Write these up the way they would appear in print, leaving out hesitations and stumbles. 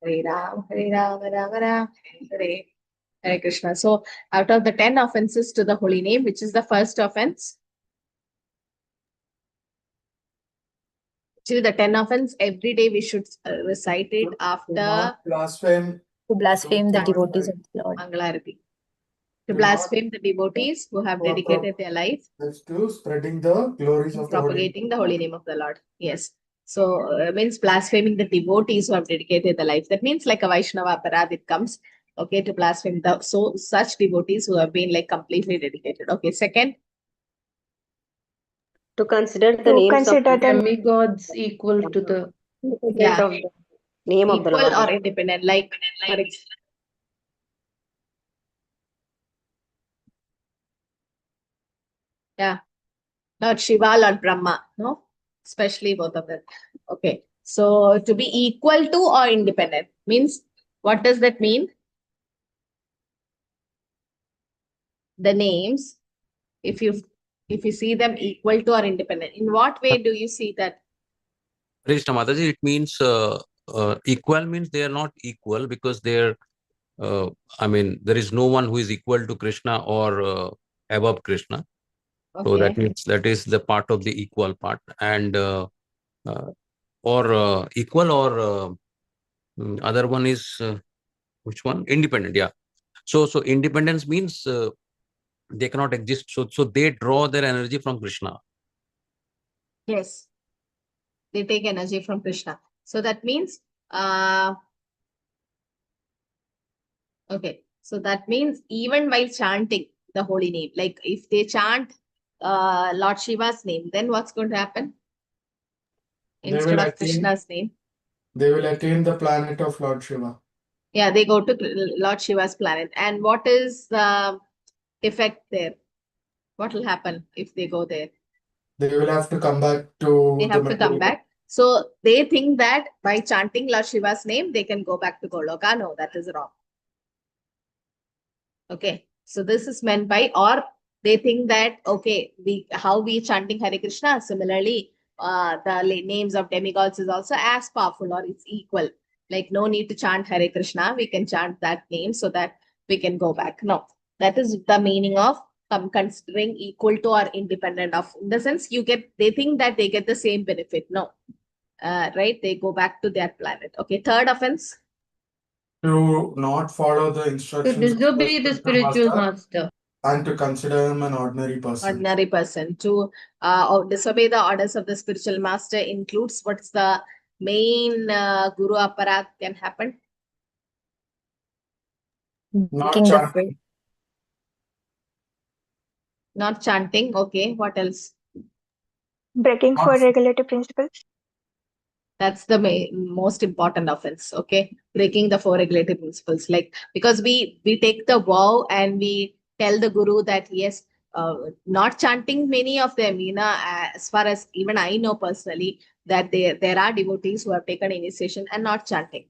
Hare Ram, Hare Ram, Ram Ram, Hare Hare Krishna. So out of the 10 offenses to the holy name, which is the first offense? Till the 10 offense, every day we should recite it after Blaspheme. To blaspheme the devotees of the Lord. Mangalarati. To blaspheme the devotees who have dedicated their life to spreading the glories of the holy propagating the holy name of the Lord. Yes. So means blaspheming the devotees who have dedicated their life. That means like a Vaishnava aparad, it comes, okay, to blaspheme the such devotees who have been like completely dedicated. Okay, second. To consider the names of consider the demigods equal to the Yeah. of the name of the Equal Lord. or independent, like yeah, not Shiva, Lord Brahma, no, especially both of them. Okay, so to be equal to or independent means, what does that mean? The names, if you see them equal to or independent, in what way do you see that? Krishna Mataji, it means equal means they are not equal because they're I mean, there is no one who is equal to Krishna or above Krishna. Okay. So that means that is the part of the equal part, and or equal or other one is which one? Independent. Yeah. So independence means they cannot exist. So they draw their energy from Krishna. Yes, they take energy from Krishna. So that means okay. So that means even while chanting the holy name, like if they chant Lord Shiva's name, then what's going to happen? Instead of Krishna's name, They will attain the planet of Lord Shiva. yeah, they go to Lord Shiva's planet. And what is the effect there? What will happen if they go there? They will have to come back to They have to come back. So they think that by chanting Lord Shiva's name, they can go back to Goloka. No, that is wrong. Okay, so this is meant by, or they think that, okay, how we chanting Hare Krishna, similarly, the names of demigods is also as powerful or it's equal. Like no need to chant Hare Krishna, we can chant that name so that we can go back. No, that is the meaning of considering equal to or independent of. In the sense they think that they get the same benefit. No, right? They go back to their planet. Okay, third offense. To not follow the to instructions disobey the spiritual master. and to consider him an ordinary person. Ordinary person. To disobey the orders of the spiritual master includes what's the main guru aparat can happen? Not chanting. Not chanting. Okay, what else? breaking four regulative principles. That's the most important offense. Okay, breaking the four regulative principles. Like because we take the vow and we tell the guru that yes, not chanting many of them. You know, as far as even I know personally that there are devotees who have taken initiation and not chanting.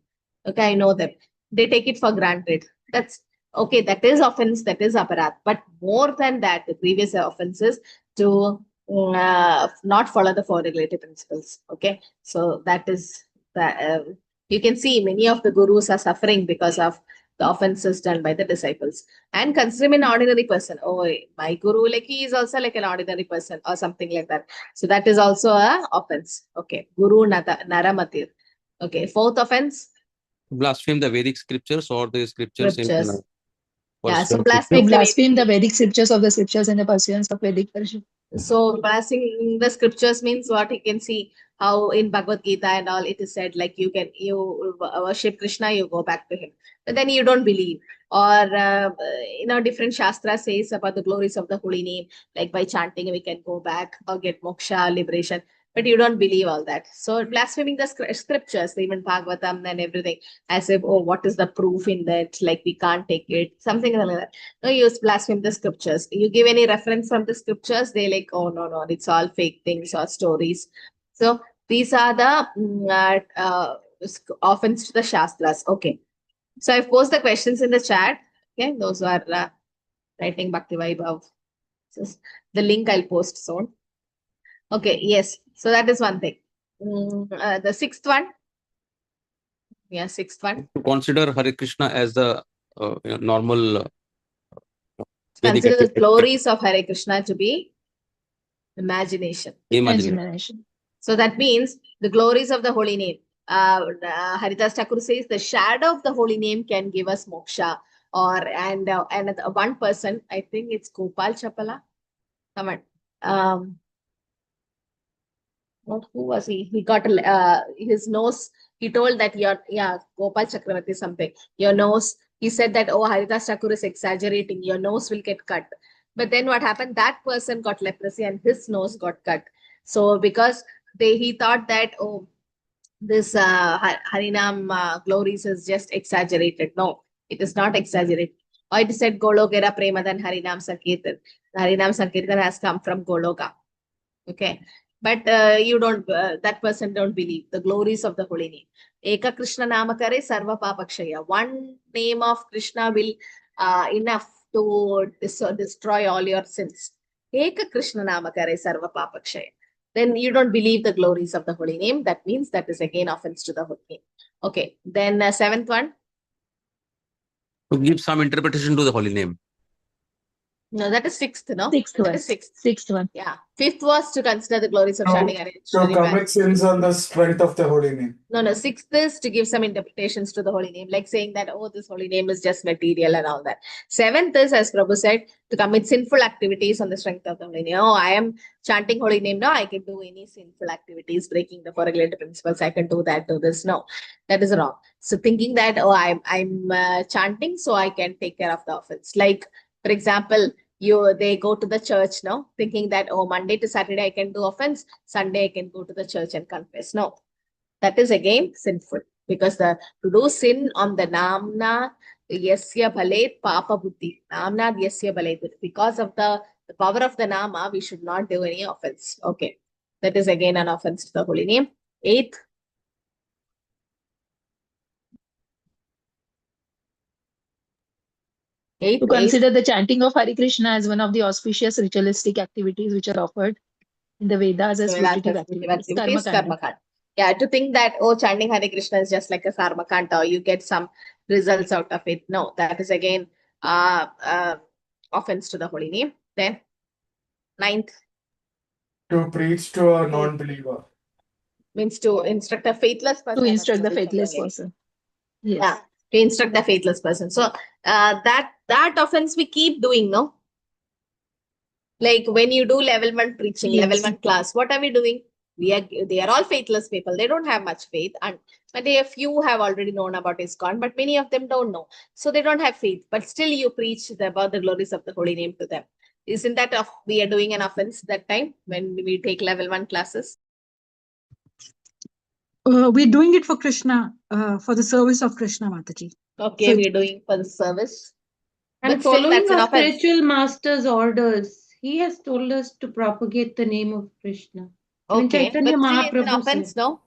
Okay, I know them. They take it for granted. That's okay. That is offense. That is aparat. But more than that, the previous offenses to not follow the four regulative principles. Okay, so that is that you can see many of the gurus are suffering because of the offenses done by the disciples. And consider him an ordinary person. Oh, my guru, like he is also like an ordinary person or something like that. So that is also a offense. Okay, guru naramatir. Okay, fourth offense. Blaspheme the Vedic scriptures or the scriptures in yeah, so blaspheme the Vedic scriptures of the scriptures and the pursuance of Vedic worship. So blaspheming the scriptures means what? You can see how in Bhagavad Gita and all it is said, like you worship Krishna, you go back to him, but then you don't believe. Or different shastra says about the glories of the holy name, like by chanting we can go back or get moksha, liberation, but you don't believe all that. So blaspheming the scriptures, even Bhagavatam and everything, as if, oh, what is the proof in that? Like we can't take it, something like that. No, you blaspheme the scriptures. You give any reference from the scriptures, they like, oh no, it's all fake things or stories. So these are the offense to the shastras. Okay. So I've posted the questions in the chat. Okay, those who are writing Bhakti Vaibhav. So the link I'll post soon. Okay, yes. So that is one thing. The sixth one. Yeah, sixth one. To consider Hare Krishna as the normal Vedic Consider the activity. glories of Hare Krishna to be imagination. Imagination. So that means the glories of the holy name. Haridas Thakur says the shadow of the holy name can give us moksha. And one person, I think it's Gopal Chapala. Come on. Who was he? He got his nose. He told that Gopal Chakravarti something. Your nose. He said that, oh, Haridas Thakur is exaggerating. Your nose will get cut. But then what happened? That person got leprosy and his nose got cut. So because he thought that, oh, this Harinam glories is just exaggerated. No, it is not exaggerated. Or it is said Golokera Premadan Harinam Sankirtan. Harinam Sankirtan has come from Goloka. Okay. But you don't, that person don't believe the glories of the holy name. Eka Krishna Namakare Sarva Papakshaya. One name of Krishna will enough to destroy all your sins. Eka Krishna Namakare Sarva Papakshaya. Then you don't believe the glories of the holy name. That means that is again offense to the holy name. Okay. Then seventh one. To give some interpretation to the holy name. No, that is sixth, no? Sixth That one. is sixth. Sixth one. Yeah. Fifth was to consider the glories of chanting Hare To Krishna. commit sins on the strength of the holy name. No. Sixth is to give some interpretations to the holy name, like saying that, oh, this holy name is just material and all that. Seventh is, as Prabhu said, to commit sinful activities on the strength of the holy name. Oh, I am chanting holy name now. I can do any sinful activities, breaking the four regulative principles. I can do that, do this. No, that is wrong. So thinking that, oh, I'm chanting, so I can take care of the offense. Like, for example, they go to the church now, thinking that, oh, Monday to Saturday I can do offense, Sunday I can go to the church and confess. No, that is again sinful, because to do sin on the namna yasya bhalet papa buddhi, namna yasya bhalet, because of the power of the nama, we should not do any offense. Okay, that is again an offense to the holy name. Eighth. To consider the chanting of Hare Krishna as one of the auspicious ritualistic activities which are offered in the Vedas as fruitive activities. Karma kanda. Yeah, to think that, oh, chanting Hare Krishna is just like a karma kanda, or you get some results out of it. No, that is again offense to the holy name. Then ninth. To preach to a non-believer. Means to instruct a faithless person. To instruct the faithless person. Yes. Yeah, to instruct the faithless person. So that offense we keep doing, no? Like when you do level 1 preaching, Yes. level 1 class, what are we doing? They are all faithless people. They don't have much faith, and a few have already known about ISKCON, but many of them don't know. So they don't have faith, but still you preach about the glories of the holy name to them. Isn't that we are doing an offense that time when we take level 1 classes? We're doing it for Krishna, for the service of Krishna, Mataji. Okay, So we're doing for the service. And But still following that's an our offense. spiritual master's orders, he has told us to propagate the name of Krishna. Even Okay, but Chaitanya still it's an Mahaprabhu offense, said. no?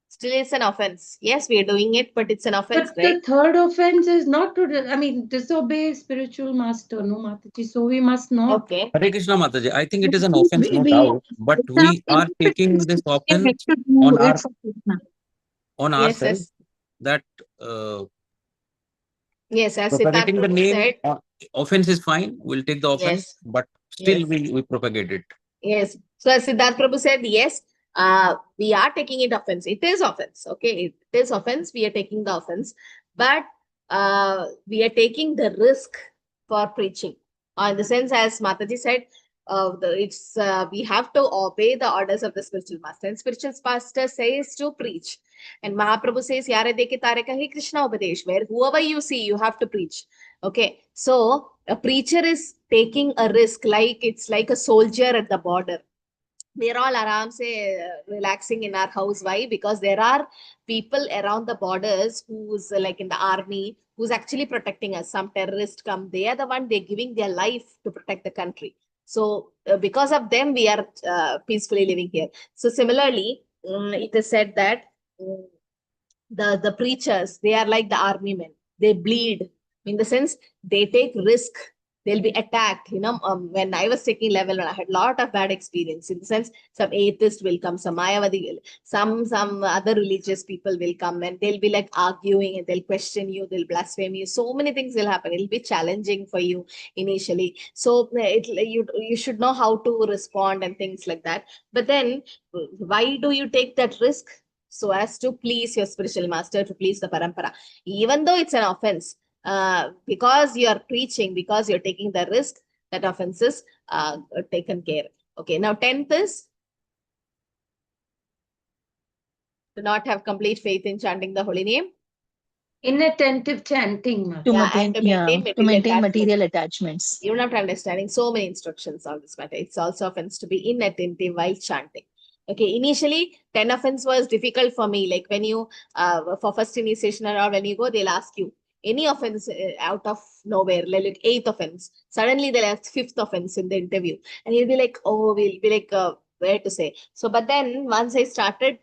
Still it's an offense. Yes, we are doing it, but it's an offense, But right? the third offense is not to, disobey spiritual master, no, Mataji. So we must not. Okay. Hare Krishna Mataji, I think it is an offense, no doubt, but we are taking this offense on on Yes, ourselves, yes. that Yes, as propagating the Siddharth name, said. offense is fine, we'll take the offense, Yes. but still Yes. we propagate it. Yes. So as Siddharth Prabhu said, yes, we are taking it offense. It is offense. Okay. It is offense. We are taking the offense, but we are taking the risk for preaching. In the sense, as Mataji said, we have to obey the orders of the spiritual master. And spiritual master says to preach. And Mahaprabhu says, Yare deke tare kahi Krishna upadesh, where whoever you see, you have to preach. Okay. So a preacher is taking a risk, like it's like a soldier at the border. We're all aram se relaxing in our house. Why? Because there are people around the borders who's like in the army, who's actually protecting us. Some terrorists come, they are the one, they're giving their life to protect the country. So because of them, we are peacefully living here. So similarly, it is said that the preachers, they are like the army men. They bleed, in the sense they take risk They'll be attacked. When I was taking level 1, I had a lot of bad experience. In the sense, some atheist will come, some Mayavadi, some other religious people will come, and they'll be like arguing, and they'll question you, they'll blaspheme you. So many things will happen. It'll be challenging for you initially. So you should know how to respond and things like that. But then, why do you take that risk? So as to please your spiritual master, to please the parampara, even though it's an offense. Because you're preaching, because you're taking the risk, that offense is taken care. Okay, now 10th is to not have complete faith in chanting the holy name. Inattentive chanting, Mother. To Yeah, maintain, and to maintain to material maintain attachments. material attachments. You're not understanding so many instructions on this matter. It's also offense to be inattentive while chanting. Okay, initially 10 offense was difficult for me. Like when you, for first initiation or when you go, they'll ask you any offense out of nowhere, like 8th offense. Suddenly they'll ask 5th offense in the interview. And you'll be like, oh, we'll be like, where to say. So, but then once I started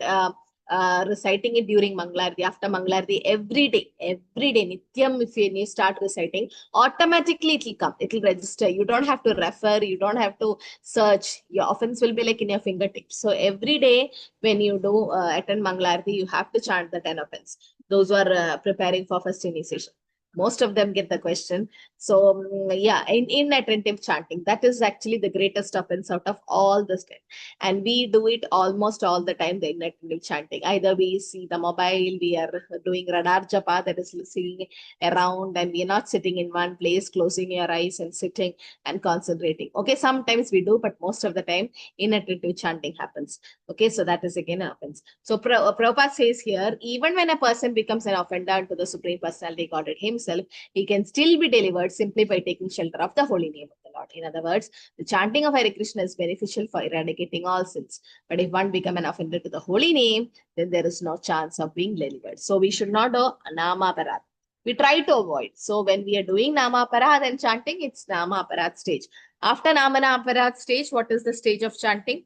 reciting it during Mangalarti, after Mangalarti, every day, Nityam, if you start reciting, automatically it will come, it will register. You don't have to refer, you don't have to search. Your offense will be like in your fingertips. So every day when you do attend Mangalarti, you have to chant the 10 offense. Those who are preparing for first initiation, most of them get the question. So yeah, inattentive chanting, that is actually the greatest offense out of all the 10. And we do it almost all the time, the inattentive chanting. Either we see the mobile, we are doing radar japa, that is seeing around, and we are not sitting in one place, closing your eyes and sitting and concentrating. Okay, sometimes we do, but most of the time inattentive chanting happens. Okay, so that is again an offense. So Prabhupada says here, even when a person becomes an offender to the Supreme Personality Godhead himself, he can still be delivered simply by taking shelter of the holy name of the Lord. In other words, the chanting of Hare Krishna is beneficial for eradicating all sins. But if one becomes an offender to the holy name, then there is no chance of being delivered. So we should not do Nama Parad. We try to avoid. So when we are doing Nama Parad and chanting, it's Nama Parad stage. After Nama Parad stage, what is the stage of chanting?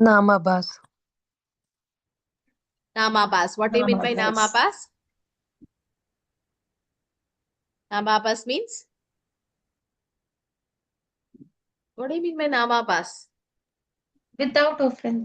Namabhas. Namabhas. What do you mean by Namabhas? Namabhas means? What do you mean by Namabhas? Without offense.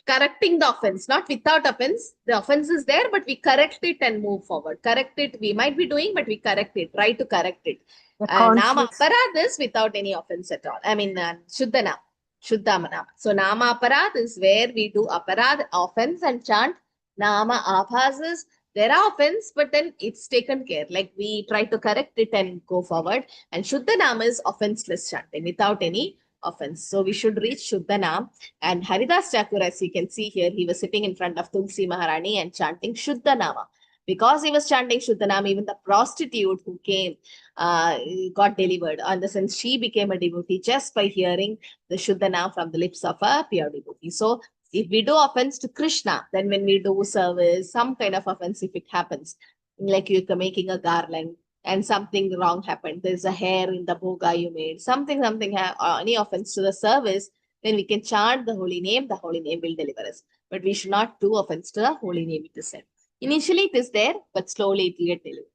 Correcting the offense, not without offense. The offense is there, but we correct it and move forward. Correct it. We might be doing, but we correct it. Try to correct it. Nama Aparad is without any offense at all. I mean, Shuddha Nama. Shuddha Nama. So Nama Aparad is where we do Aparad, offense, and chant. Nama Abhas is there are offense, but then it's taken care. Like we try to correct it and go forward. And Shuddha Nama is offenseless chanting without any offense. So we should reach Shuddha Nama. And Haridas Thakur, as you can see here, he was sitting in front of Tulsi Maharani and chanting Shuddha Nama. Because he was chanting Shuddha Nama, even the prostitute who came got delivered. In the sense, she became a devotee just by hearing the Shuddha Nama from the lips of a pure devotee. So if we do offense to Krishna, then when we do service, some kind of offense, if it happens, like you're making a garland and something wrong happened, there's a hair in the bhoga you made, something, any offense to the service, then we can chant the holy name will deliver us. But we should not do offense to the holy name itself. Initially it is there, but slowly it will get delivered.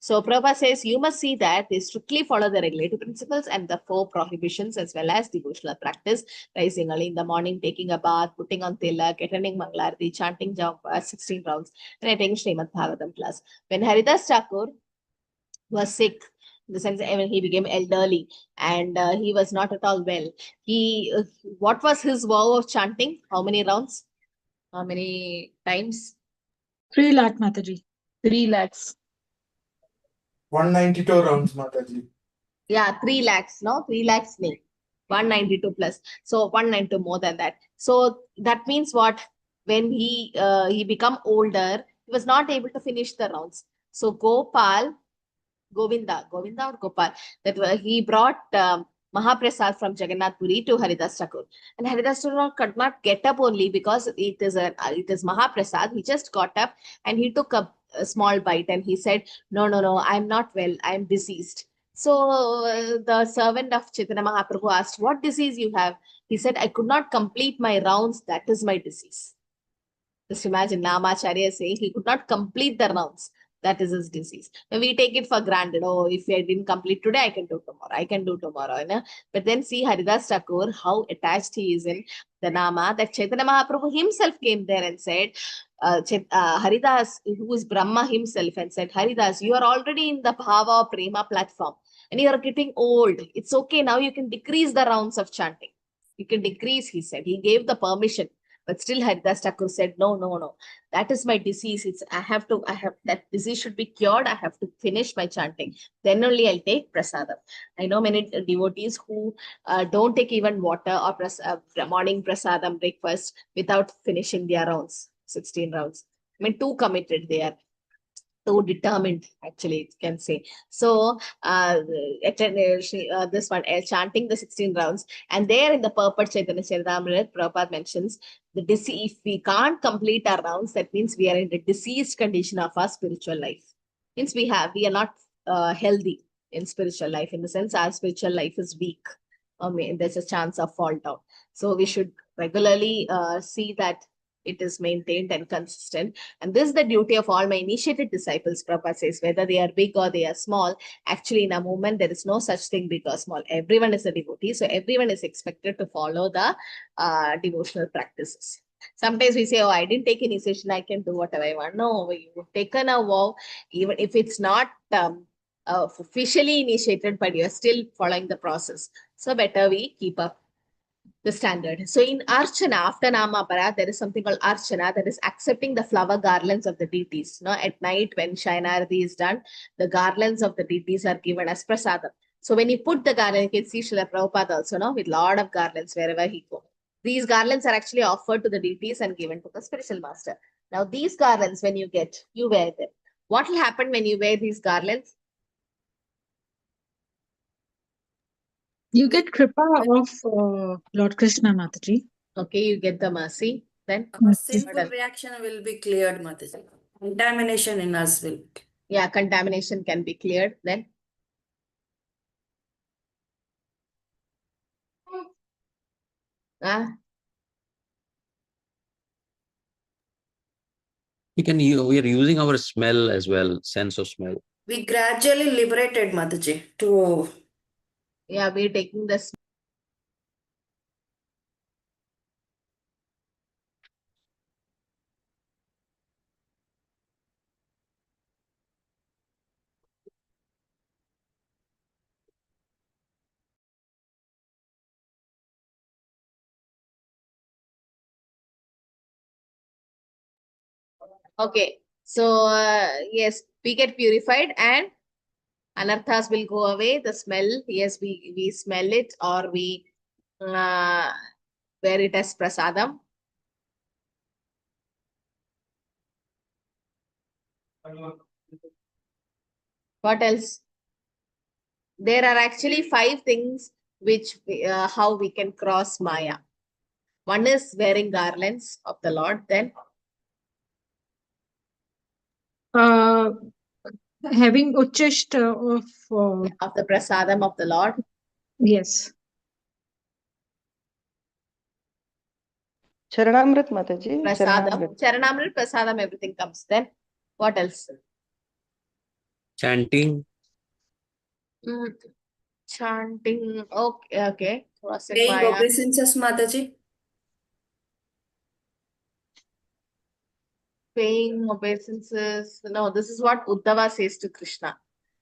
So Prabhupada says, you must see that they strictly follow the regulative principles and the 4 prohibitions as well as devotional practice, rising early in the morning, taking a bath, putting on tilak, attending Mangalarti, chanting 16 rounds, and attending Srimad Bhagavatam class. When Haridas Thakur was sick, in the sense when he became elderly and he was not at all well, he what was his vow of chanting? How many rounds? How many times? 3 lakh, Mataji. 3 lakhs. 192 rounds, Mataji. Yeah, 3 lakhs, no? 3 lakhs, no. 192 plus. So 192 more than that. So that means what? When he become older, he was not able to finish the rounds. So Govinda or Gopal, that he brought Mahaprasad from Jagannath Puri to Haridas Thakur. And Haridas Thakur could not get up only because it is Mahaprasad. He just got up and he took a small bite and he said, no, I'm not well, I'm diseased. So the servant of Chaitanya Mahaprabhu asked, what disease you have? He said, I could not complete my rounds, that is my disease. Just imagine Namacharya saying he could not complete the rounds. That is his disease. And we take it for granted. Oh, if I didn't complete today, I can do tomorrow. I can do tomorrow. You know? But then see Haridas Thakur, how attached he is in the Nama, that Chaitanya Mahaprabhu himself came there and said, Haridas, who is Brahma himself, and said, Haridas, you are already in the Bhava or Prema platform and you are getting old. It's okay. Now you can decrease the rounds of chanting. You can decrease, he said. He gave the permission. But still Haridas Thakur said, no, no, no. That is my disease. That disease should be cured. I have to finish my chanting. Then only I'll take prasadam. I know many devotees who don't take even water or morning prasadam breakfast without finishing their rounds, 16 rounds. I mean, too committed they are. Too determined, actually, you can say. So, this one, chanting the 16 rounds. And there in the purport Chaitanya Charitamrita, Prabhupada mentions, the disease, if we can't complete our rounds, that means we are in the diseased condition of our spiritual life. Means we are not healthy in spiritual life, in the sense our spiritual life is weak. There's a chance of fall down. So we should regularly see that it is maintained and consistent. And this is the duty of all my initiated disciples, Prabhupada says, whether they are big or they are small. Actually, in a movement, there is no such thing big or small. Everyone is a devotee. So everyone is expected to follow the devotional practices. Sometimes we say, oh, I didn't take initiation, I can do whatever I want. No, you've taken a vow, even if it's not officially initiated, but you're still following the process. So better we keep up the standard. So in Archana, after Namapara, there is something called Archana, that is accepting the flower garlands of the deities. No, at night when Shainarati is done, the garlands of the deities are given as prasadam. So when you put the garland, you can see Srila Prabhupada also, no, with lot of garlands wherever he goes. These garlands are actually offered to the deities and given to the spiritual master. Now these garlands, when you get, you wear them. What will happen when you wear these garlands? You get kripa of Lord Krishna, Mataji. Okay, you get the mercy. Then sinful reaction will be cleared, Mataji. Contamination in us will. Yeah, contamination can be cleared. Then we are using our smell as well, sense of smell. We gradually liberated, Mataji, to. Yeah, we're taking this. Okay, so yes, we get purified and anarthas will go away. The smell, yes, we smell it or we wear it as prasadam. What else? There are actually 5 things which how we can cross Maya. One is wearing garlands of the Lord. Then Having uchist of the prasadam of the Lord. Yes. Charanamrit, Mataji. Prasadam, Charanamrit, prasadam, everything comes. Then what else? Chanting. Chanting. Okay, okay. Paying obeisances, Mataji. Paying obeisances. No, this is what Uddhava says to Krishna.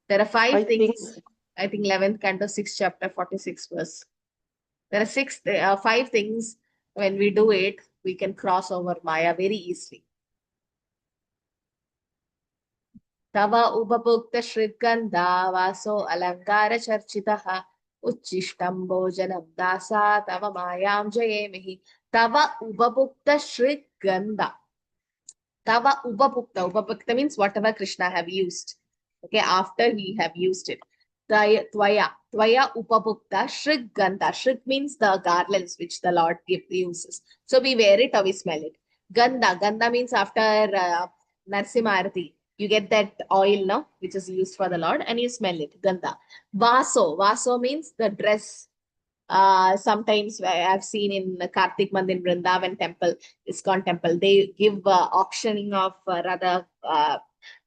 There are 5 things. I think 11th canto, 6th chapter, 46th verse. There are 5 things. When we do it, we can cross over Maya very easily. Tava upapukta shridgandha vaso alankara charchitaha uchishtam bhojanam dasa tava mayam jayemehi. Tava upapukta shridgandha. Tava upapukta. Upapukta means whatever Krishna have used. Okay, after he have used it. Tvaya upapukta shridgandha. Shrid means the garlands which the Lord uses. So we wear it or we smell it. Gandha. Gandha means after Narsimha Arati. You get that oil, no, which is used for the Lord, and you smell it. Gandha. Vaso. Vaso means the dress. Sometimes I've seen in the Kartik Mandir Vrindavan temple, ISKCON temple, they give auctioning of Radha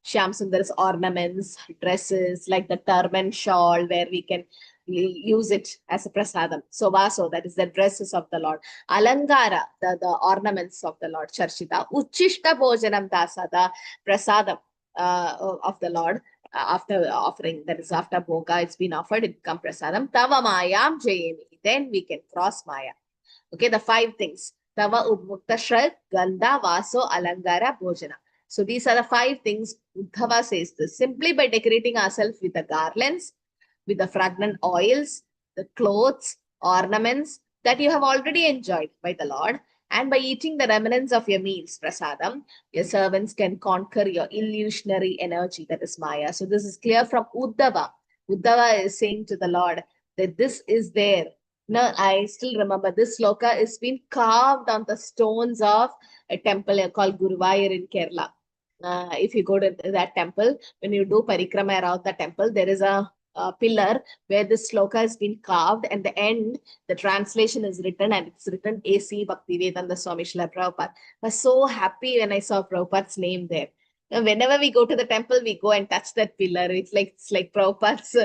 Shyam Sundar's ornaments, dresses, like the turban shawl, where we can use it as a prasadam. So vaso, that is the dresses of the Lord. Alangara, the ornaments of the Lord. Charshita. Uchishta bhojanam dasa, the prasadam of the Lord. After offering, that is after bhoga, it's been offered, it becomes prasadam. Tava mayam jayemi. Then we can cross maya. Okay, the 5 things. Tava Udmukta Shrak, Gandha, Vaso, Alangara, Bhojana. So these are the 5 things Uddhava says this. Simply by decorating ourselves with the garlands, with the fragrant oils, the clothes, ornaments that you have already enjoyed by the Lord, and by eating the remnants of your meals, prasadam, your servants can conquer your illusionary energy, that is Maya. So this is clear from Uddhava. Uddhava is saying to the Lord that this is there. No, I still remember this sloka is been carved on the stones of a temple called Guruvayur in Kerala. If you go to that temple, when you do parikrama around the temple, there is a pillar where this sloka has been carved, and the end, the translation is written, and it's written A.C. Bhaktivedanta Swami Srila Prabhupada. I was so happy when I saw Prabhupada's name there. And whenever we go to the temple, we go and touch that pillar. It's like Prabhupada's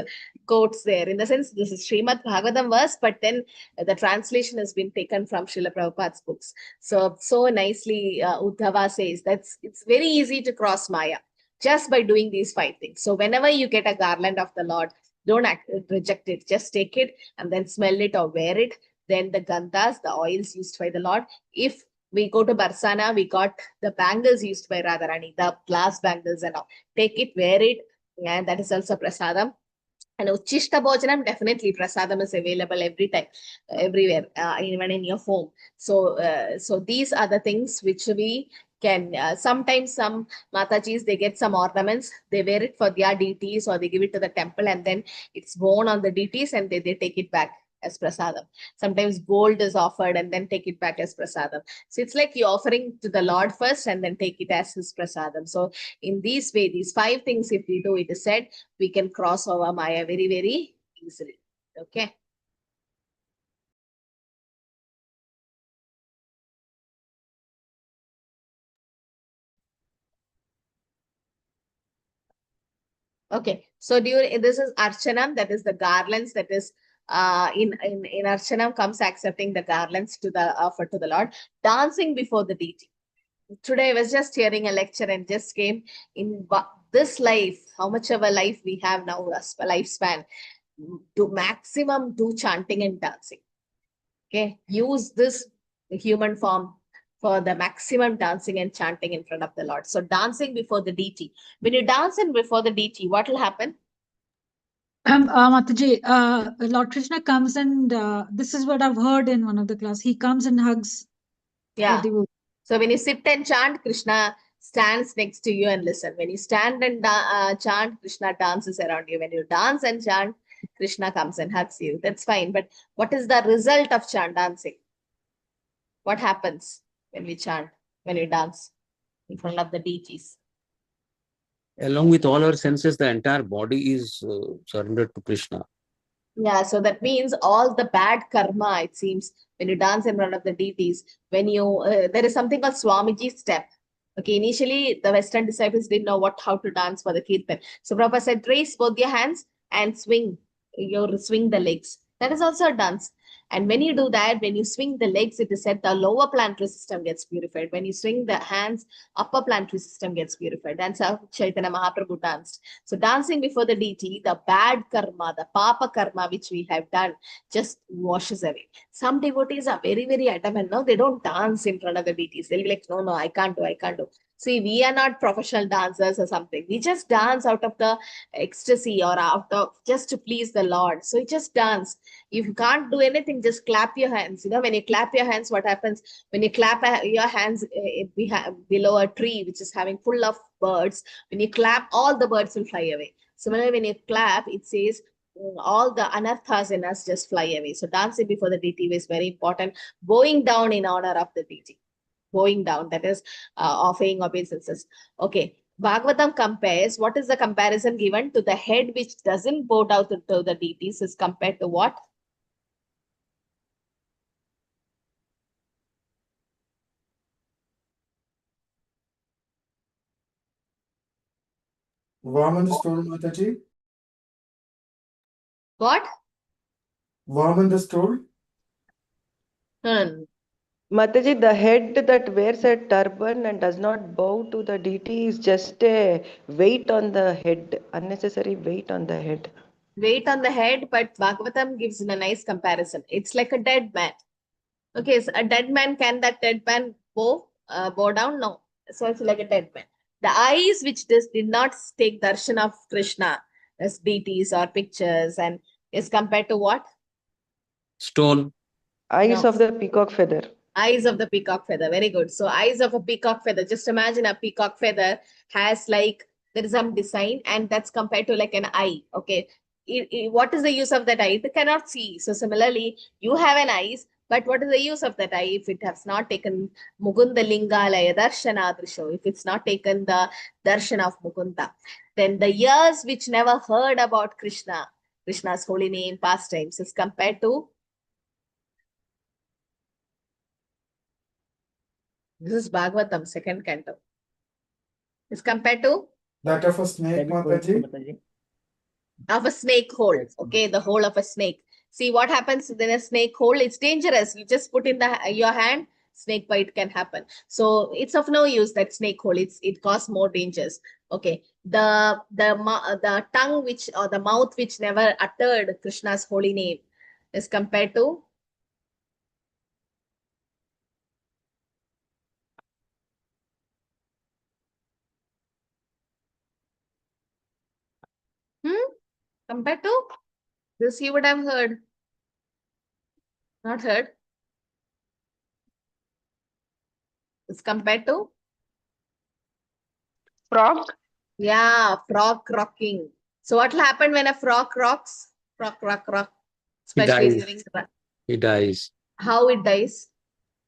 quotes there. In the sense, this is Srimad Bhagavatam verse, but then the translation has been taken from Srila Prabhupada's books. So nicely, Uddhava says that's it's very easy to cross Maya just by doing these 5 things. So whenever you get a garland of the Lord, don't reject it. Just take it and then smell it or wear it. Then the gandhas, the oils used by the Lord. If we go to Barsana, we got the bangles used by Radharani, the glass bangles and all. Take it, wear it, and that is also prasadam. And Uchishta Bhojanam, definitely prasadam is available every time, everywhere, even in your home. So these are the things which we can, sometimes some Matajis, they get some ornaments, they wear it for their deities or they give it to the temple and then it's worn on the deities and they take it back as prasadam. Sometimes gold is offered and then take it back as prasadam. So it's like you're offering to the Lord first and then take it as his prasadam. So in this way, these 5 things, if we do, it is said, we can cross over Maya very, very easily. Okay. Okay. So during this is Archanam, that is the garlands, that is in Archanam comes accepting the garlands to the offer to the Lord, dancing before the deity. Today I was just hearing a lecture and just came in this life, how much of a life we have now, a lifespan, to maximum do chanting and dancing. Okay, use this human form for the maximum dancing and chanting in front of the Lord. So dancing before the deity. When you dance in before the deity, what will happen? Mataji, Lord Krishna comes and this is what I've heard in one of the class. He comes and hugs. Yeah. the devotee. So when you sit and chant, Krishna stands next to you and listen. When you stand and chant, Krishna dances around you. When you dance and chant, Krishna comes and hugs you. That's fine. But what is the result of chant dancing? What happens when we chant, when we dance in front of the deities? Along with all our senses, the entire body is surrendered to Krishna. Yeah, so that means all the bad karma, it seems, when you dance in front of the deities, when you, there is something called Swamiji's step. Okay, initially the Western disciples didn't know how to dance for the kirtan. So Prabhupada said, raise both your hands and swing the legs. That is also a dance. And when you do that, when you swing the legs, it is said the lower planetary system gets purified. When you swing the hands, upper planetary system gets purified. That's how Chaitanya Mahaprabhu danced. So dancing before the deity, the bad karma, the papa karma which we have done just washes away. Some devotees are very, very adamant. No, they don't dance in front of the deities. They'll be like, no, I can't do. See, we are not professional dancers or something. We just dance out of the ecstasy or out of just to please the Lord. So you just dance. If you can't do anything, just clap your hands. You know, when you clap your hands, what happens? When you clap your hands below a tree, which is having full of birds, when you clap, all the birds will fly away. Similarly, when you clap, it says all the anarthas in us just fly away. So dancing before the deity is very important. Bowing down in honor of the deity. Bowing down, that is offering obeisances. Okay. Bhagavatam compares, what is the comparison given to the head which doesn't bow down to the deities is compared to what? Worm on the stool, Mataji. What? Worm on the stool. Hmm. Mataji, the head that wears a turban and does not bow to the deity is just a weight on the head, unnecessary weight on the head. Weight on the head, but Bhagavatam gives a nice comparison. It's like a dead man. Okay, so a dead man, can that dead man bow down? No. So it's like a dead man. The eyes which did not take darshan of Krishna as deities or pictures and is compared to what? Stone. Eyes No. of the peacock feather. Eyes of the peacock feather. Very good. So eyes of a peacock feather. Just imagine a peacock feather has like, there is some design and that's compared to like an eye. Okay. What is the use of that eye? It cannot see. So similarly, you have an eyes, but what is the use of that eye if it has not taken Mukunda Lingalaya Darshana Drisho, if it's not taken the darshan of Mukunda? Then the ears which never heard about Krishna, Krishna's holy name, pastimes, is compared to, this is Bhagavatam, second canto. Is compared to That of a snake, Mataji. of a snake hole. Okay, the hole of a snake. See what happens in a snake hole? It's dangerous. You just put in your hand, snake bite can happen. So it's of no use, that snake hole. It causes more dangers. Okay, the tongue which, or the mouth which never uttered Krishna's holy name is compared to compared to this. You would have heard, not heard. It's compared to, Frog. yeah, frog rocking. So what will happen when a frog rocks? Rock, He especially dies. during He dies how it dies?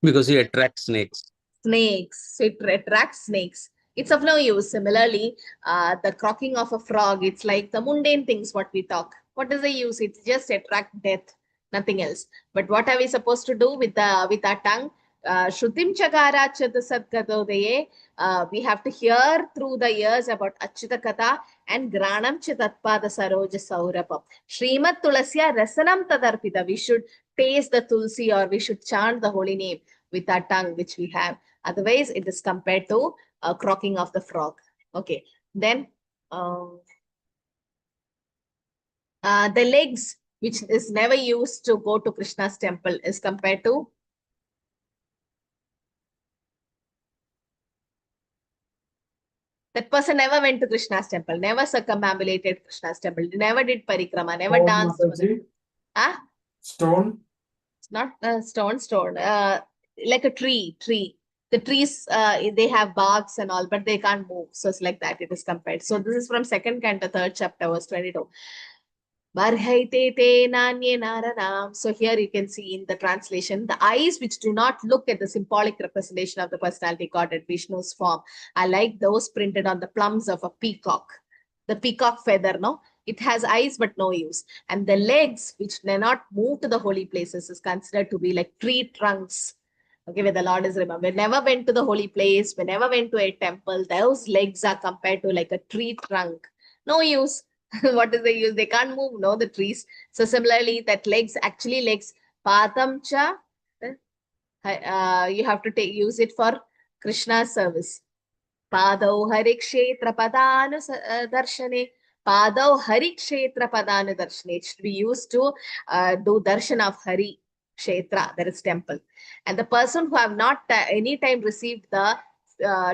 because he attracts snakes. Snakes. So it attracts snakes. It's of no use. Similarly, the crocking of a frog, it's like the mundane things what we talk. What is the use? It just attract death, nothing else. But what are we supposed to do with our tongue? Shrutim Chakara Chata Sadgadodeye. We have to hear through the ears about Achyuta Katha and Granam Chitatpada Saroja Saurapam. Srimad Tulasya Rasanam Tadarpita. We should taste the Tulsi, or we should chant the holy name with our tongue, which we have. Otherwise, it is compared to crocking of the frog. Okay. Then the legs, which is never used to go to Krishna's temple, is compared to that person never went to Krishna's temple, never circumambulated Krishna's temple, never did parikrama, never Stone, danced. Mataji. Ah, Stone. it's not stone. Like a tree. The trees, they have barks and all, but they can't move. So it's like that. It is compared. So this is from second canto, third chapter, verse 22. So here you can see in the translation, the eyes which do not look at the symbolic representation of the personality God at Vishnu's form are like those printed on the plums of a peacock. The peacock feather, no? It has eyes but no use. And the legs which may not move to the holy places is considered to be like tree trunks. Okay, where the Lord is remembered. We never went to the holy place. We never went to a temple. Those legs are compared to like a tree trunk. No use. What is the use? They can't move, no, the trees. So similarly, that legs, actually legs, padam cha, you have to use it for Krishna's service. Padau harikshetra padanu darshane. Padau harikshetra padanu darshane. It should be used to do darshan of Hari Kshetra, that is temple. And the person who have not any time received the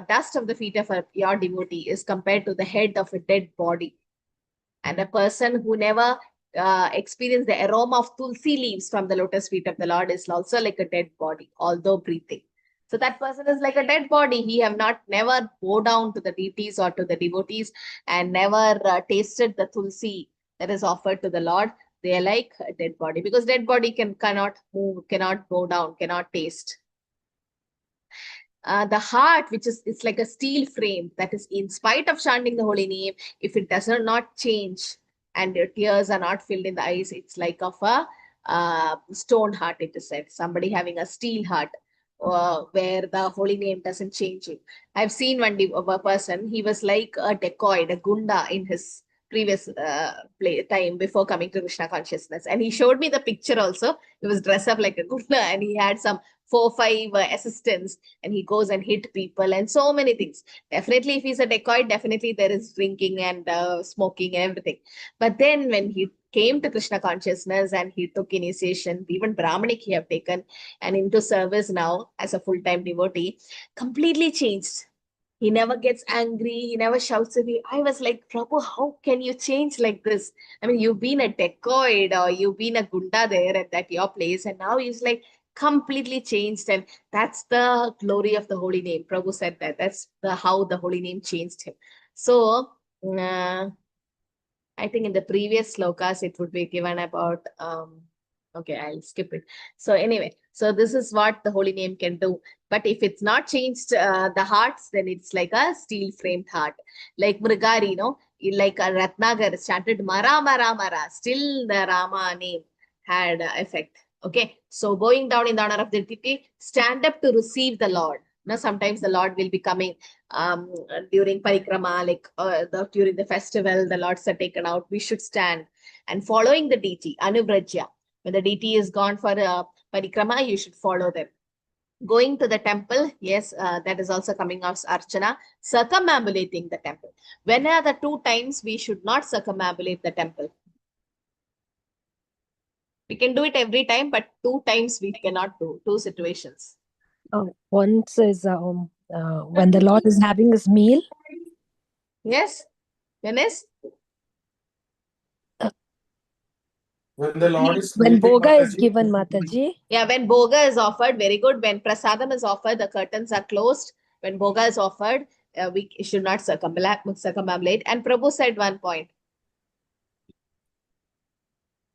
dust of the feet of your devotee is compared to the head of a dead body. And a person who never experienced the aroma of tulsi leaves from the lotus feet of the Lord is also like a dead body, although breathing. So that person is like a dead body. He have never bowed down to the deities or to the devotees and never tasted the tulsi that is offered to the Lord. They are like a dead body, because dead body cannot move, cannot go down, cannot taste. The heart, which is, it's like a steel frame, that is, in spite of chanting the holy name, if it does not change and your tears are not filled in the eyes, it's like of a stone heart, it is said. Somebody having a steel heart. where the holy name doesn't change you. I've seen a person, he was like a dacoit, a gunda in his previous time before coming to Krishna consciousness. And he showed me the picture also. He was dressed up like a gunda and he had some 4-5 assistants and he goes and hit people and so many things. Definitely, if he's a dacoit, definitely there is drinking and smoking and everything. But then when he came to Krishna consciousness and he took initiation, even Brahmanic he have taken and into service now as a full-time devotee, completely changed. He never gets angry. He never shouts at me. I was like, Prabhu, how can you change like this? I mean, you've been a dacoit or you've been a gunda there at your place. And now he's like completely changed. And that's the glory of the holy name. Prabhu said that. That's how the holy name changed him. So, I think in the previous slokas, it would be given about, okay, I'll skip it. So anyway, so this is what the holy name can do. But if it's not changed the hearts, then it's like a steel framed heart. Like Mrigari, like a Ratnagar chanted Mara, Mara, Mara. Still the Rama name had effect. Okay, so bowing down in the honor of the deity, stand up to receive the Lord. Sometimes the Lord will be coming during parikrama, like during the festival, the Lords are taken out. We should stand and following the deity, anuvrajya. When the deity is gone for parikrama, you should follow them. Going to the temple, yes, that is also coming out archana. Circumambulating the temple. When are the 2 times we should not circumambulate the temple? We can do it every time, but 2 times we cannot do. 2 situations. Once is when the Lord is having his meal. Yes. When is? When the Lord is When sleeping, Boga is Mataji. given, Mataji. Yeah, when Boga is offered, very good. When Prasadam is offered, the curtains are closed. When Boga is offered, we should not circumambulate. And Prabhu said one point.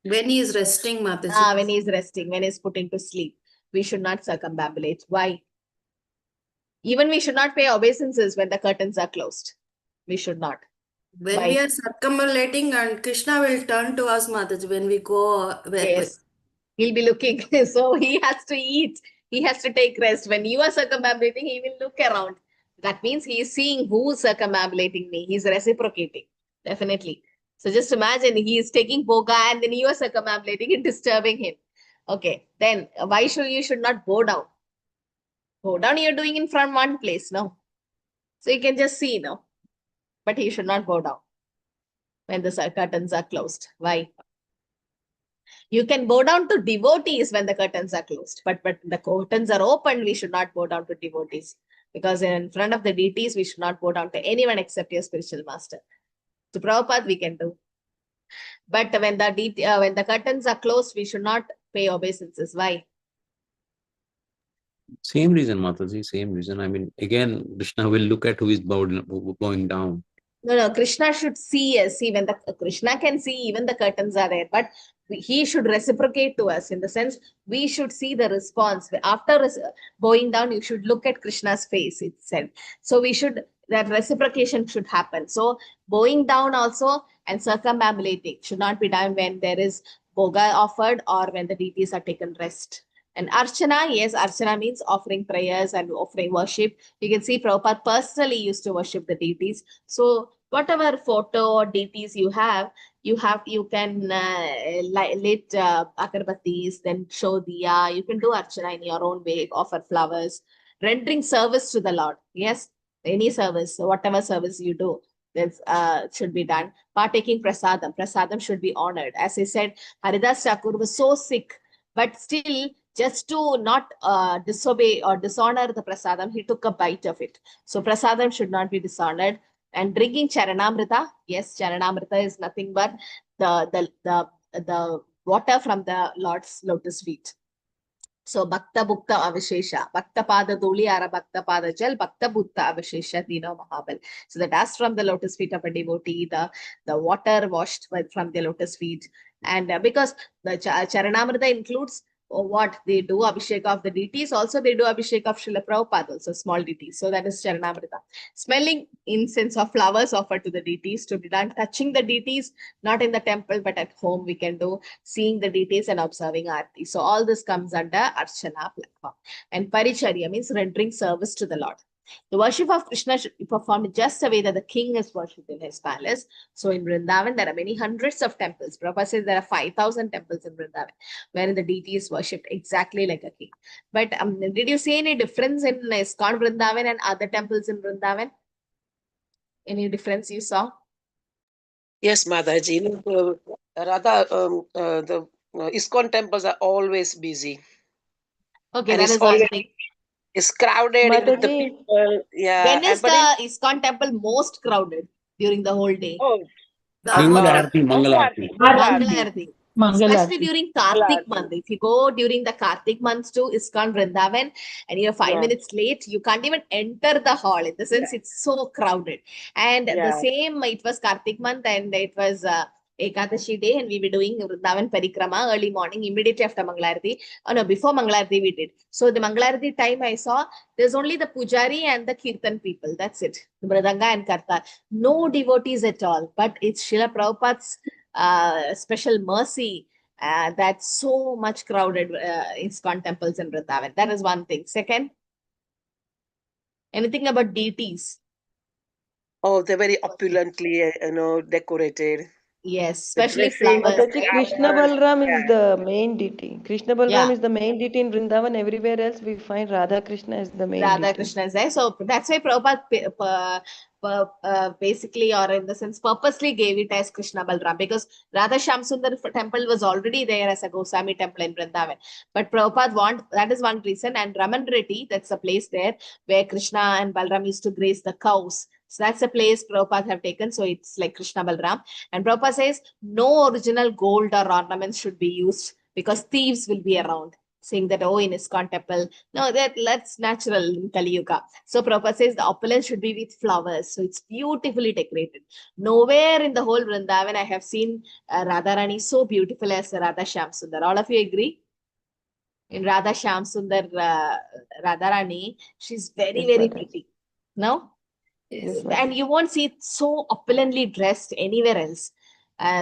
When he is resting, Mataji. When he is resting, when he is put into sleep, we should not circumambulate. Why? Even we should not pay obeisances when the curtains are closed. We should not. When we are circumambulating and Krishna will turn to us, Mataji, when we go. Yes. He'll be looking. So he has to eat. He has to take rest. When you are circumambulating, he will look around. That means he is seeing who's circumambulating me. He's reciprocating. Definitely. So just imagine he is taking boga and then you are circumambulating and disturbing him. Okay. Then why you should not bow down? Bow down you're doing in front one place, no? So you can just see, no? But he should not bow down when the curtains are closed. Why? You can bow down to devotees when the curtains are closed, but the curtains are open, we should not bow down to devotees. Because in front of the deities, we should not bow down to anyone except your spiritual master. To Prabhupada, we can do. But when the curtains are closed, we should not pay obeisances. Why? Same reason, Mataji, same reason. I mean, again, Krishna will look at who is bowing down. No, Krishna should see us. See, when Krishna can see, even the curtains are there. But he should reciprocate to us in the sense we should see the response. After bowing down, you should look at Krishna's face, it said. So that reciprocation should happen. So bowing down also and circumambulating should not be done when there is boga offered or when the deities are taken rest. And Archana, yes, Archana means offering prayers and offering worship. You can see Prabhupada personally used to worship the deities. So whatever photo or deities you can lit agarbattis, then show diya. You can do Archana in your own way, offer flowers, rendering service to the Lord. Yes, any service, whatever service you do, that should be done. Partaking prasadam. Prasadam should be honored. As I said, Haridas Thakur was so sick, but still, just to not disobey or dishonor the prasadam, he took a bite of it. So prasadam should not be dishonored. And drinking charanamrita, yes, charanamrita is nothing but the water from the Lord's lotus feet. So bhakta bhukta avishesha, bhakta pada doli ara bhakta pada jal, bhakta bhukta avishesha dino mahabal. So the dust from the lotus feet of a devotee, the water washed from the lotus feet. And because the charanamrita includes what they do, Abhishek of the deities. Also, they do Abhishek of Srila Prabhupada, also small deities. So that is Charanamrita. Smelling incense or flowers offered to the deities to be done, touching the deities, not in the temple, but at home we can do, seeing the deities and observing Aarti. So all this comes under Archana platform. And Paricharya means rendering service to the Lord. The worship of Krishna should be performed just the way that the king is worshipped in his palace. So in Vrindavan, there are many hundreds of temples. Prabhupada says there are 5,000 temples in Vrindavan, wherein the deity is worshipped exactly like a king. But did you see any difference in ISKCON Vrindavan and other temples in Vrindavan? Any difference you saw? Yes, Mataji. Radha, the ISKCON temples are always busy. Okay, And that it's is one always thing. it's crowded with the Mataji, people. Yeah. When is but the ISKCON temple most crowded during the whole day? oh, Mangalarti, Mangalarti. Mangalarti. Especially Mangalarti. during Kartik month. If you go during the Kartik months to ISKCON Vrindavan and you're 5 Yeah. minutes late, you can't even enter the hall. In the sense, it's so crowded. And the Yeah. same, it was Kartik month and it was Ekadashi day, and we were doing Vrindavan Parikrama early morning, immediately after Mangalarti. Oh no, before Mangalarti we did. So the Mangalarti time I saw, there's only the Pujari and the Kirtan people. That's it. The Mridanga and Karta. No devotees at all. But it's Srila Prabhupada's special mercy that's so much crowded ISKCON temples in Vrindavan. That is one thing. Second, anything about deities? Oh, they're very opulently, decorated. Yes, The especially dressing, flowers. Mataji, Krishna Balram is Yeah. the main deity. Krishna Balram Yeah. is the main deity in Vrindavan. Everywhere else we find Radha Krishna is the main Radha deity. Krishna is there. So that's why Prabhupada basically, or in the sense, purposely gave it as Krishna Balram, because Radha Shamsundar temple was already there as a Goswami temple in Vrindavan. But Prabhupada that is one reason. And Raman Reddy, that's a place there where Krishna and Balram used to graze the cows. So that's a place Prabhupada have taken. So it's like Krishna Balram. And Prabhupada says no original gold or ornaments should be used because thieves will be around, saying that, oh, in ISKCON temple, no, that's natural in Kali Yuga. So Prabhupada says the opulence should be with flowers. So it's beautifully decorated. Nowhere in the whole Vrindavan I have seen Radharani so beautiful as Radha Shamsundar. All of you agree? In Radha Shamsundar, Radharani, she's very, Yes, very Mataji. pretty. No? Yes, And Mataji. you won't see it so opulently dressed anywhere else.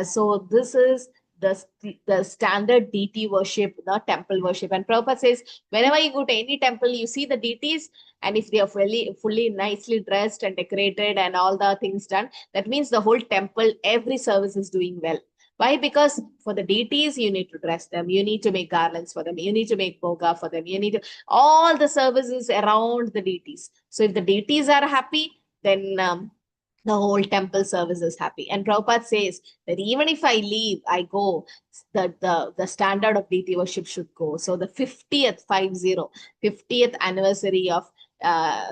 So this is the standard deity worship, the temple worship. And Prabhupada says, whenever you go to any temple, you see the deities, and if they are fully nicely dressed and decorated and all the things done, that means the whole temple, every service is doing well. Why? Because for the deities, you need to dress them, you need to make garlands for them, you need to make bhoga for them, you need to, all the services around the deities. So if the deities are happy, then the whole temple service is happy. And Prabhupada says that even if I leave, I go, the standard of deity worship should go. So the 50th anniversary of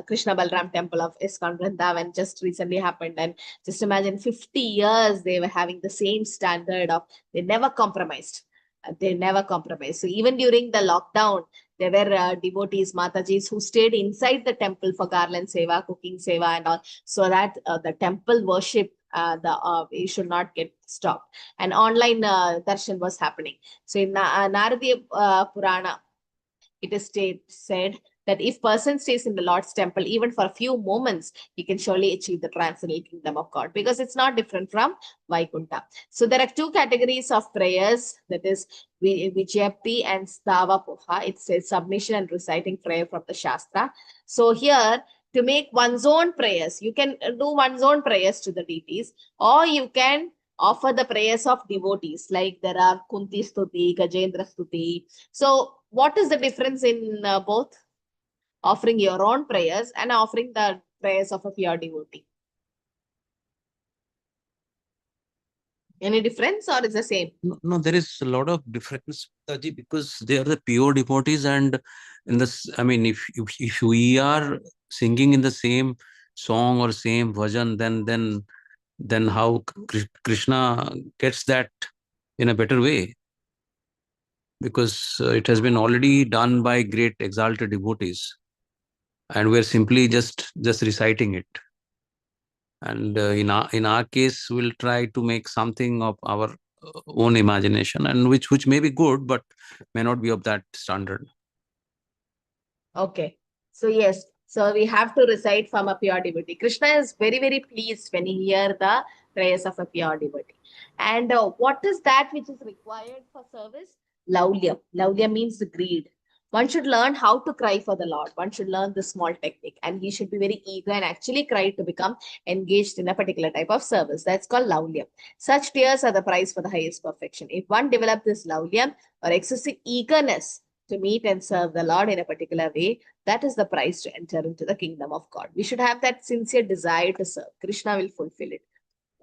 Krishna Balram temple of ISKCON Vrindavan just recently happened. And just imagine 50 years they were having the same standard of, they never compromised. They never compromised. So even during the lockdown, there were devotees, Matajis, who stayed inside the temple for garland seva, cooking seva and all, so that the temple worship, it should not get stopped. And online darshan was happening. So in Naradiya Purana, it is said that if person stays in the Lord's temple, even for a few moments, he can surely achieve the transcendental kingdom of God, because it's not different from Vaikuntha. So there are two categories of prayers, that is Vijayapti and Stava Poha. It says submission and reciting prayer from the Shastra. So here, to make one's own prayers, you can do one's own prayers to the deities, or you can offer the prayers of devotees, like there are Kunti Stuti, Gajendra Stuti. So what is the difference in both? Offering your own prayers and offering the prayers of a pure devotee. Any difference, or is the same? No, there is a lot of difference, Taji, because they are the pure devotees, and in this, I mean, if we are singing in the same song or same bhajan, then how Krishna gets that in a better way? Because it has been already done by great exalted devotees, and we're simply just reciting it. And in our case, we'll try to make something of our own imagination, and which may be good, but may not be of that standard. Okay. So yes, so we have to recite from a pure devotee. Krishna is very, very pleased when he hears the prayers of a pure devotee. And what is that which is required for service? Laulyam. Laulyam means greed. One should learn how to cry for the Lord. One should learn this small technique, and he should be very eager and actually cry to become engaged in a particular type of service. That's called laulyam. Such tears are the price for the highest perfection. If one develops this laulyam or excessive eagerness to meet and serve the Lord in a particular way, that is the price to enter into the kingdom of God. We should have that sincere desire to serve. Krishna will fulfill it.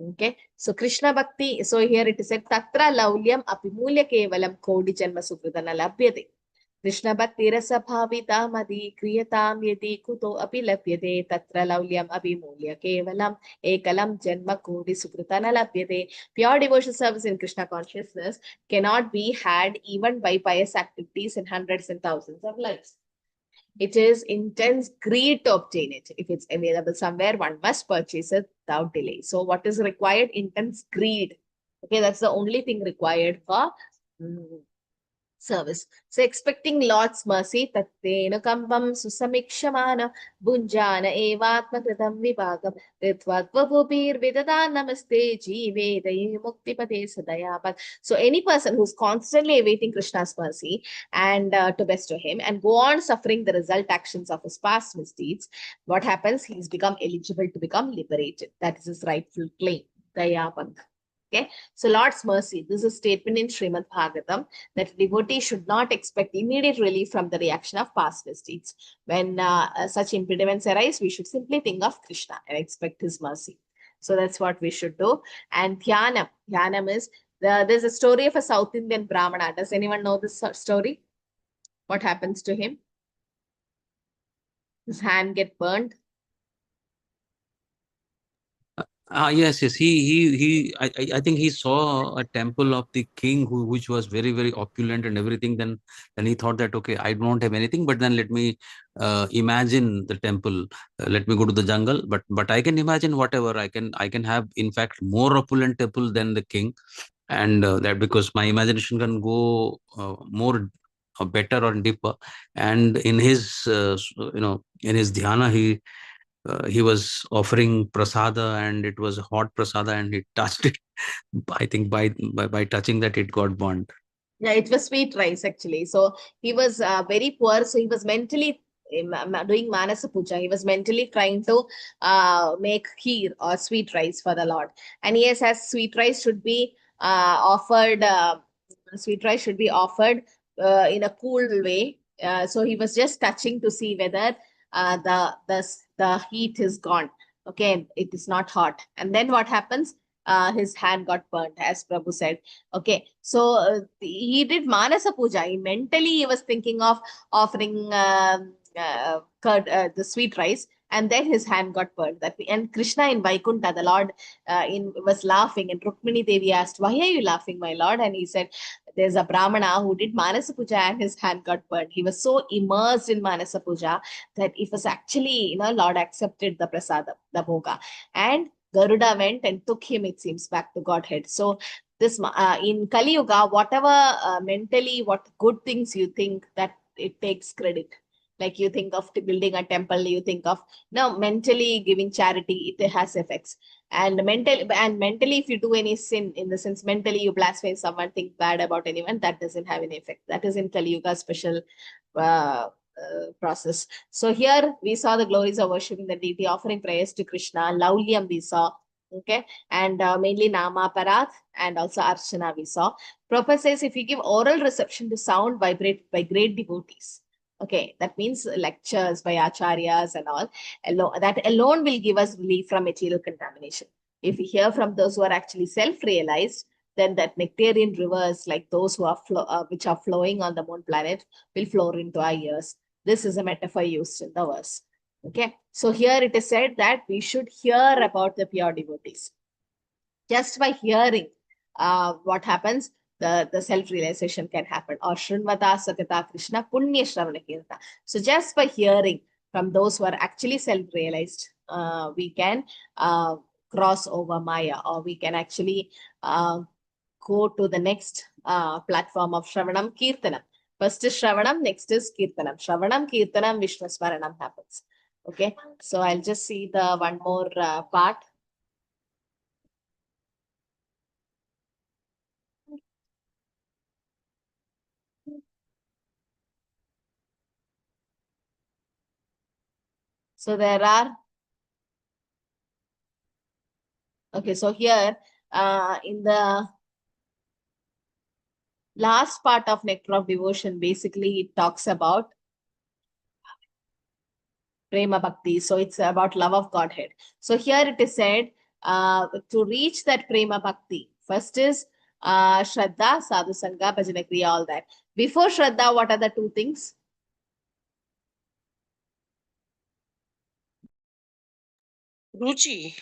Okay, so Krishna Bhakti, so here it is said, Tatra laulyam apimulya kevalam kodi janma sukritana labhyate. Krishna Bhakti rasa bhavita madi kriyatam yadi kuto api labhyate. Tatra laulyam apimulya kevalam ekalam janma kodi sukritana labhyate. Pure devotional service in Krishna consciousness cannot be had even by pious activities in hundreds and thousands of lives. It is intense greed to obtain it. If it's available somewhere, one must purchase it without delay. So what is required? Intense greed. Okay, that's the only thing required for service. So expecting Lord's mercy, tattena kambam susamikshamana bunjana evatma kritam vibhagam ritvadvapupir vidada namaste jive mukti pade sadayapad. So any person who's constantly awaiting Krishna's mercy and to bestow him and go on suffering the result actions of his past misdeeds, what happens? He's become eligible to become liberated. That is his rightful claim. Dayapad. Okay, so Lord's mercy, this is a statement in Srimad Bhagavatam that devotee should not expect immediate relief from the reaction of past misdeeds. When such impediments arise, we should simply think of Krishna and expect his mercy. So that's what we should do. And Dhyanam, Dhyanam is, there's a story of a South Indian Brahmana. Does anyone know this story? What happens to him? His hand get burned. Yes. I think he saw a temple of the king which was very, very opulent and everything. Then he thought that, okay, I don't have anything, but then let me imagine the temple. Let me go to the jungle. But I can imagine whatever I can have. In fact, more opulent temple than the king, and that because my imagination can go more better or deeper. And in his in his dhyana, he was offering prasada, and it was hot prasada, and he touched it. I think by touching that, it got burnt. Yeah, it was sweet rice actually. So he was very poor. So he was mentally doing Manasa Puja. He was mentally trying to make kheer or sweet rice for the Lord. And yes, as sweet rice should be offered, in a cool way. So he was just touching to see whether the heat is gone. Okay, it is not hot. And then what happens? His hand got burnt, as Prabhu said. Okay, so he did Manasa Puja. He was thinking of offering curd, the sweet rice, and then his hand got burnt. And Krishna in Vaikuntha, the Lord was laughing, and Rukmini Devi asked, "Why are you laughing, my Lord?" And he said, "There's a Brahmana who did Manasa Puja and his hand got burnt." He was so immersed in Manasa Puja that it was actually, Lord accepted the prasada, the bhoga. And Garuda went and took him, it seems, back to Godhead. So this in Kali Yuga, whatever mentally, what good things you think, that it takes credit. Like you think of building a temple, you think of mentally giving charity, it has effects. And mentally, if you do any sin, in the sense mentally you blaspheme someone, think bad about anyone, that doesn't have any effect. That is in Kali Yuga special process. So here we saw the glories of worshiping the deity, offering prayers to Krishna. Laulyam we saw, okay, and mainly Nama Parath and also Archana we saw. Prabhupada says if you give oral reception to sound vibrate by great devotees, okay, that means lectures by acharyas and all, that alone will give us relief from material contamination. If we hear from those who are actually self-realized, then that nectarian rivers, like those who are which are flowing on the moon planet, will flow into our ears. This is a metaphor used in the verse. Okay, so here it is said that we should hear about the pure devotees. Just by hearing, what happens? The self-realization can happen. Or Shrinvata Sakata Krishna Punya Shravana Kirta. So just by hearing from those who are actually self-realized, we can cross over Maya, or we can actually go to the next platform of Shravanam Kirtanam. First is Shravanam, next is Kirtanam. Shravanam, Kirtanam, Vishnu Smaranam happens. Okay, so I'll just see the one more part. So there are, okay, so here in the last part of Nectar of Devotion, basically it talks about Prema Bhakti. So it's about love of Godhead. So here it is said, to reach that Prema Bhakti, first is Shraddha, Sadhu Sangha, Bhajana Kriya, all that. Before Shraddha, what are the two things? Ruchi.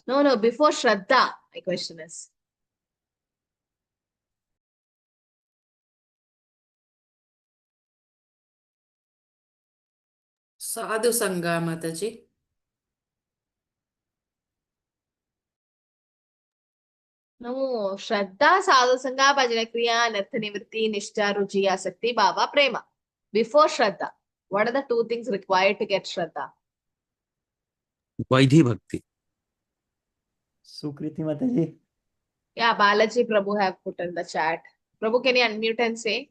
No, before Shraddha, my question is. Sadhu Sangha, Mataji. No, Shraddha, Sadhu Sangha, Bhajana Kriya, Nartha Nivritti, Nishtha, Ruchi, Asakti, Bhava, Prema. Before Shraddha, what are the two things required to get Shraddha? Vaidhi Bhakti. Sukriti Mataji. Yeah, Balaji Prabhu have put in the chat. Prabhu, can you unmute and say?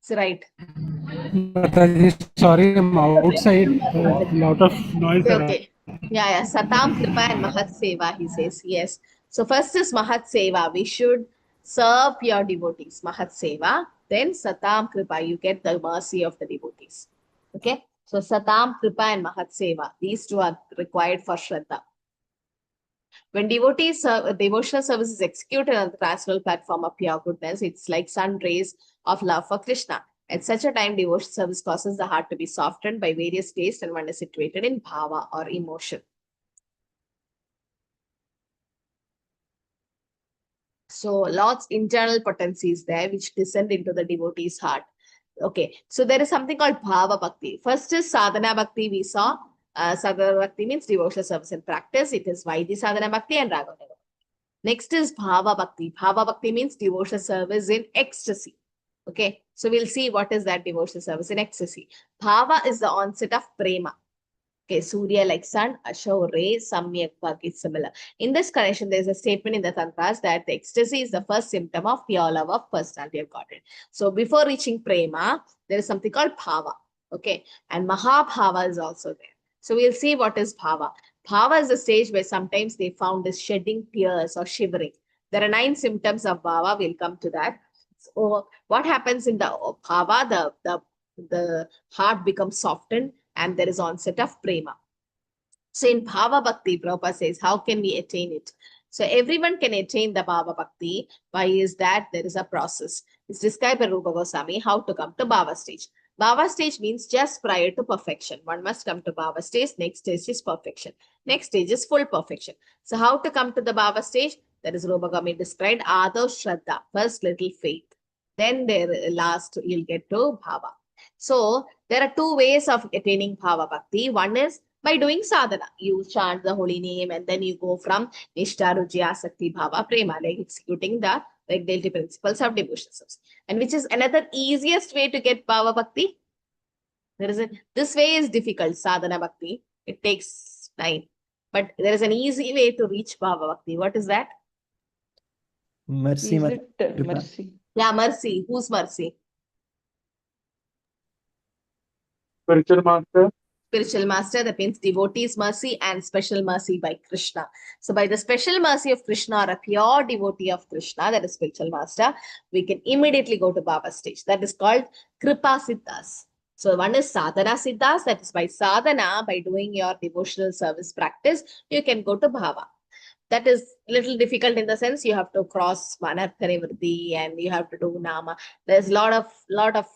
It's right. Mataji, sorry, I'm outside. A lot of noise. Okay. Yeah. Satam Kripa and Mahat Seva, he says. Yes. So first is Mahat Seva. We should serve your devotees. Mahat Seva. Then Satam Kripa. You get the mercy of the devotees. Okay. So Satam Kripa and Mahat Seva. These two are required for Shraddha. When devotional service is executed on the transcendental platform of pure goodness, it's like sun rays of love for Krishna. At such a time, devotional service causes the heart to be softened by various tastes, and one is situated in bhava or emotion. So lots internal potencies there which descend into the devotee's heart. Okay, so there is something called bhava bhakti. First is sadhana bhakti. We saw sadhana bhakti means devotional service and practice. It is Vaidhi sadhana bhakti and Raghavana. Next is bhava bhakti. Bhava bhakti means devotional service in ecstasy. Okay, so we'll see what is that devotional service in ecstasy. Bhava is the onset of prema. Okay, Surya like sun, Asho ray, Samyak Bhag is similar. In this connection, there's a statement in the Tantras that the ecstasy is the first symptom of pure love of personality of Godhead. So before reaching prema, there is something called bhava. Okay, and Mahabhava is also there. So we'll see what is bhava. Bhava is the stage where sometimes they found is shedding tears or shivering. There are 9 symptoms of bhava. We'll come to that. So what happens in the bhava? The heart becomes softened and there is onset of prema. So in bhava bhakti, Prabhupada says, how can we attain it? So everyone can attain the bhava bhakti. Why is that? There is a process. It's described by Rupa Goswami how to come to bhava stage. Bhava stage means just prior to perfection. One must come to bhava stage. Next stage is perfection. Next stage is full perfection. So how to come to the bhava stage? That is Rupa Goswami described. Ado Shraddha, first little faith. Then there last you'll get to bhava. So there are 2 ways of attaining bhava bhakti. One is by doing sadhana. You chant the holy name and then you go from Nishtha, Ruchi, Asakti, Bhava, Prema, like executing the regulatory principles of devotional service. And which is another easiest way to get bhava bhakti? This way is difficult, sadhana bhakti. It takes time. But there is an easy way to reach bhava bhakti. What is that? Mercy. Mercy? Yeah, mercy. Whose mercy? Spiritual master. Spiritual master, that means devotee's mercy and special mercy by Krishna. So by the special mercy of Krishna or a pure devotee of Krishna, that is spiritual master, we can immediately go to bhava stage. That is called kripa siddhas. So one is sadhana siddhas, that is by sadhana, by doing your devotional service practice, you can go to bhava. That is little difficult in the sense you have to cross manartha nivritti and you have to do nama. There's a lot of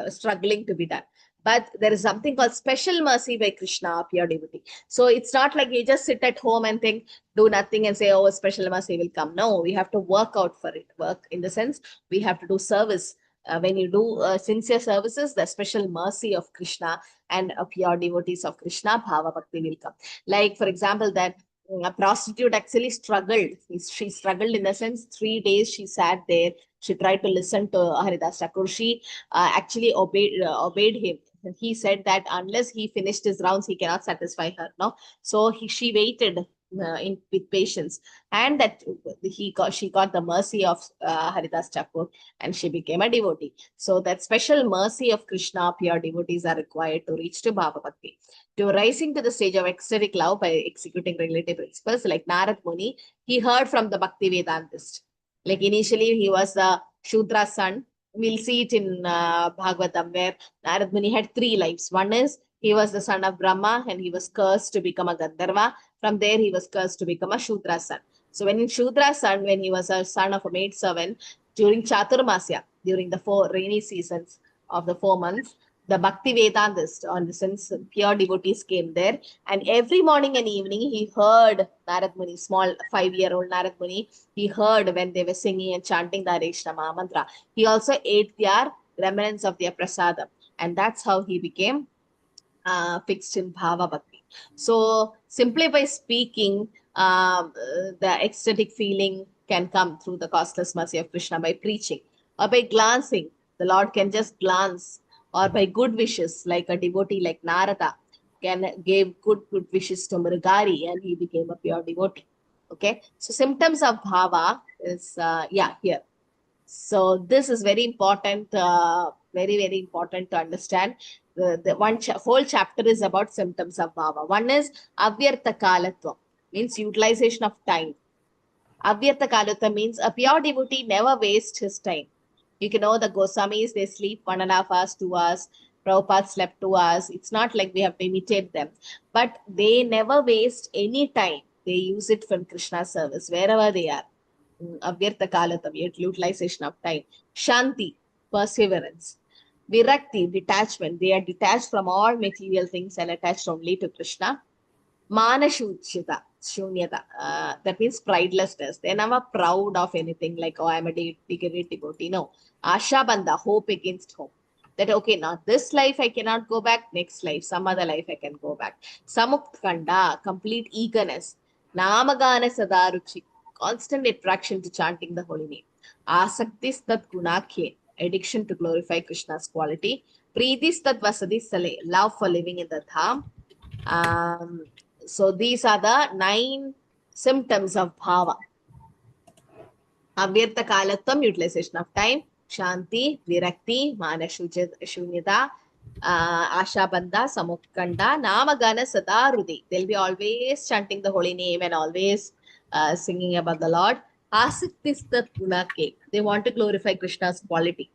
struggling to be done. But there is something called special mercy by Krishna, pure devotee. So it's not like you just sit at home and think, do nothing and say, oh, special mercy will come. No, we have to work out for it. Work in the sense we have to do service when you do sincere services, the special mercy of Krishna and pure devotees of Krishna, Bhava Bhakti will come. Like, for example, that a prostitute actually struggled. She struggled in the sense 3 days she sat there. She tried to listen to Haridas Thakur. She actually obeyed him. He said that unless he finished his rounds, he cannot satisfy her. No, so she waited with patience, and that she got the mercy of Haridas Thakur, and she became a devotee. So that special mercy of Krishna, pure devotees are required to reach to Bhava Bhakti, to rising to the stage of ecstatic love by executing regulative principles. Like Narad Muni, he heard from the Bhakti Vedantist. Like initially he was the Shudra son. We'll see it in Bhagavatam, where Narad Muni had 3 lives. One is he was the son of Brahma and he was cursed to become a Gandharva. From there, he was cursed to become a Shudra son. So when in Shudra son, when he was a son of a maidservant, during Chaturmasya, during the 4 rainy seasons of the 4 months, the Bhakti Vedantist, on the sense pure devotees came there, and every morning and evening he heard Narad Muni, small 5-year-old Narad Muni, he heard when they were singing and chanting the Hare mantra. He also ate their remnants of their prasadam, and that's how he became fixed in Bhava Bhakti. So simply by speaking, the ecstatic feeling can come through the costless mercy of Krishna by preaching, or by glancing. The Lord can just glance, or by good wishes, like a devotee like Narada can give good wishes to Mrigari, and he became a pure devotee. Okay, so symptoms of bhava is here. So this is very important, very important to understand. The whole chapter is about symptoms of bhava. One is avyartha kalatva, means utilization of time. Avyartha kalatva means a pure devotee never wastes his time. You can know the Goswamis, they sleep 1.5 hours, 2 hours. Prabhupada slept 2 hours. It's not like we have to imitate them, but they never waste any time. They use it for Krishna's service wherever they are. Avyartha kalatam, utilization of time. Shanti, perseverance. Virakti, detachment. They are detached from all material things and attached only to Krishna. Manashuchita, shunyata. That means pridelessness. They're never proud of anything like, oh, I'm a devotee. No. Asha bandha, hope against hope. That, okay, now this life I cannot go back, next life, some other life I can go back. Samukkanda, complete eagerness. Namagana sadaruchi, constant attraction to chanting the holy name. Asaktis tat gunakhe, addiction to glorify Krishna's quality. Preetis tat vasadi sale, love for living in the dham. So these are the 9 symptoms of bhava. Avyartha kalatvam, utilization of time. Shanti, virakti, manashunyata, ashabandha, samukkanda, namagana sadarudi. They'll be always chanting the holy name and always singing about the Lord. Asiktistat gunake. They want to glorify Krishna's quality.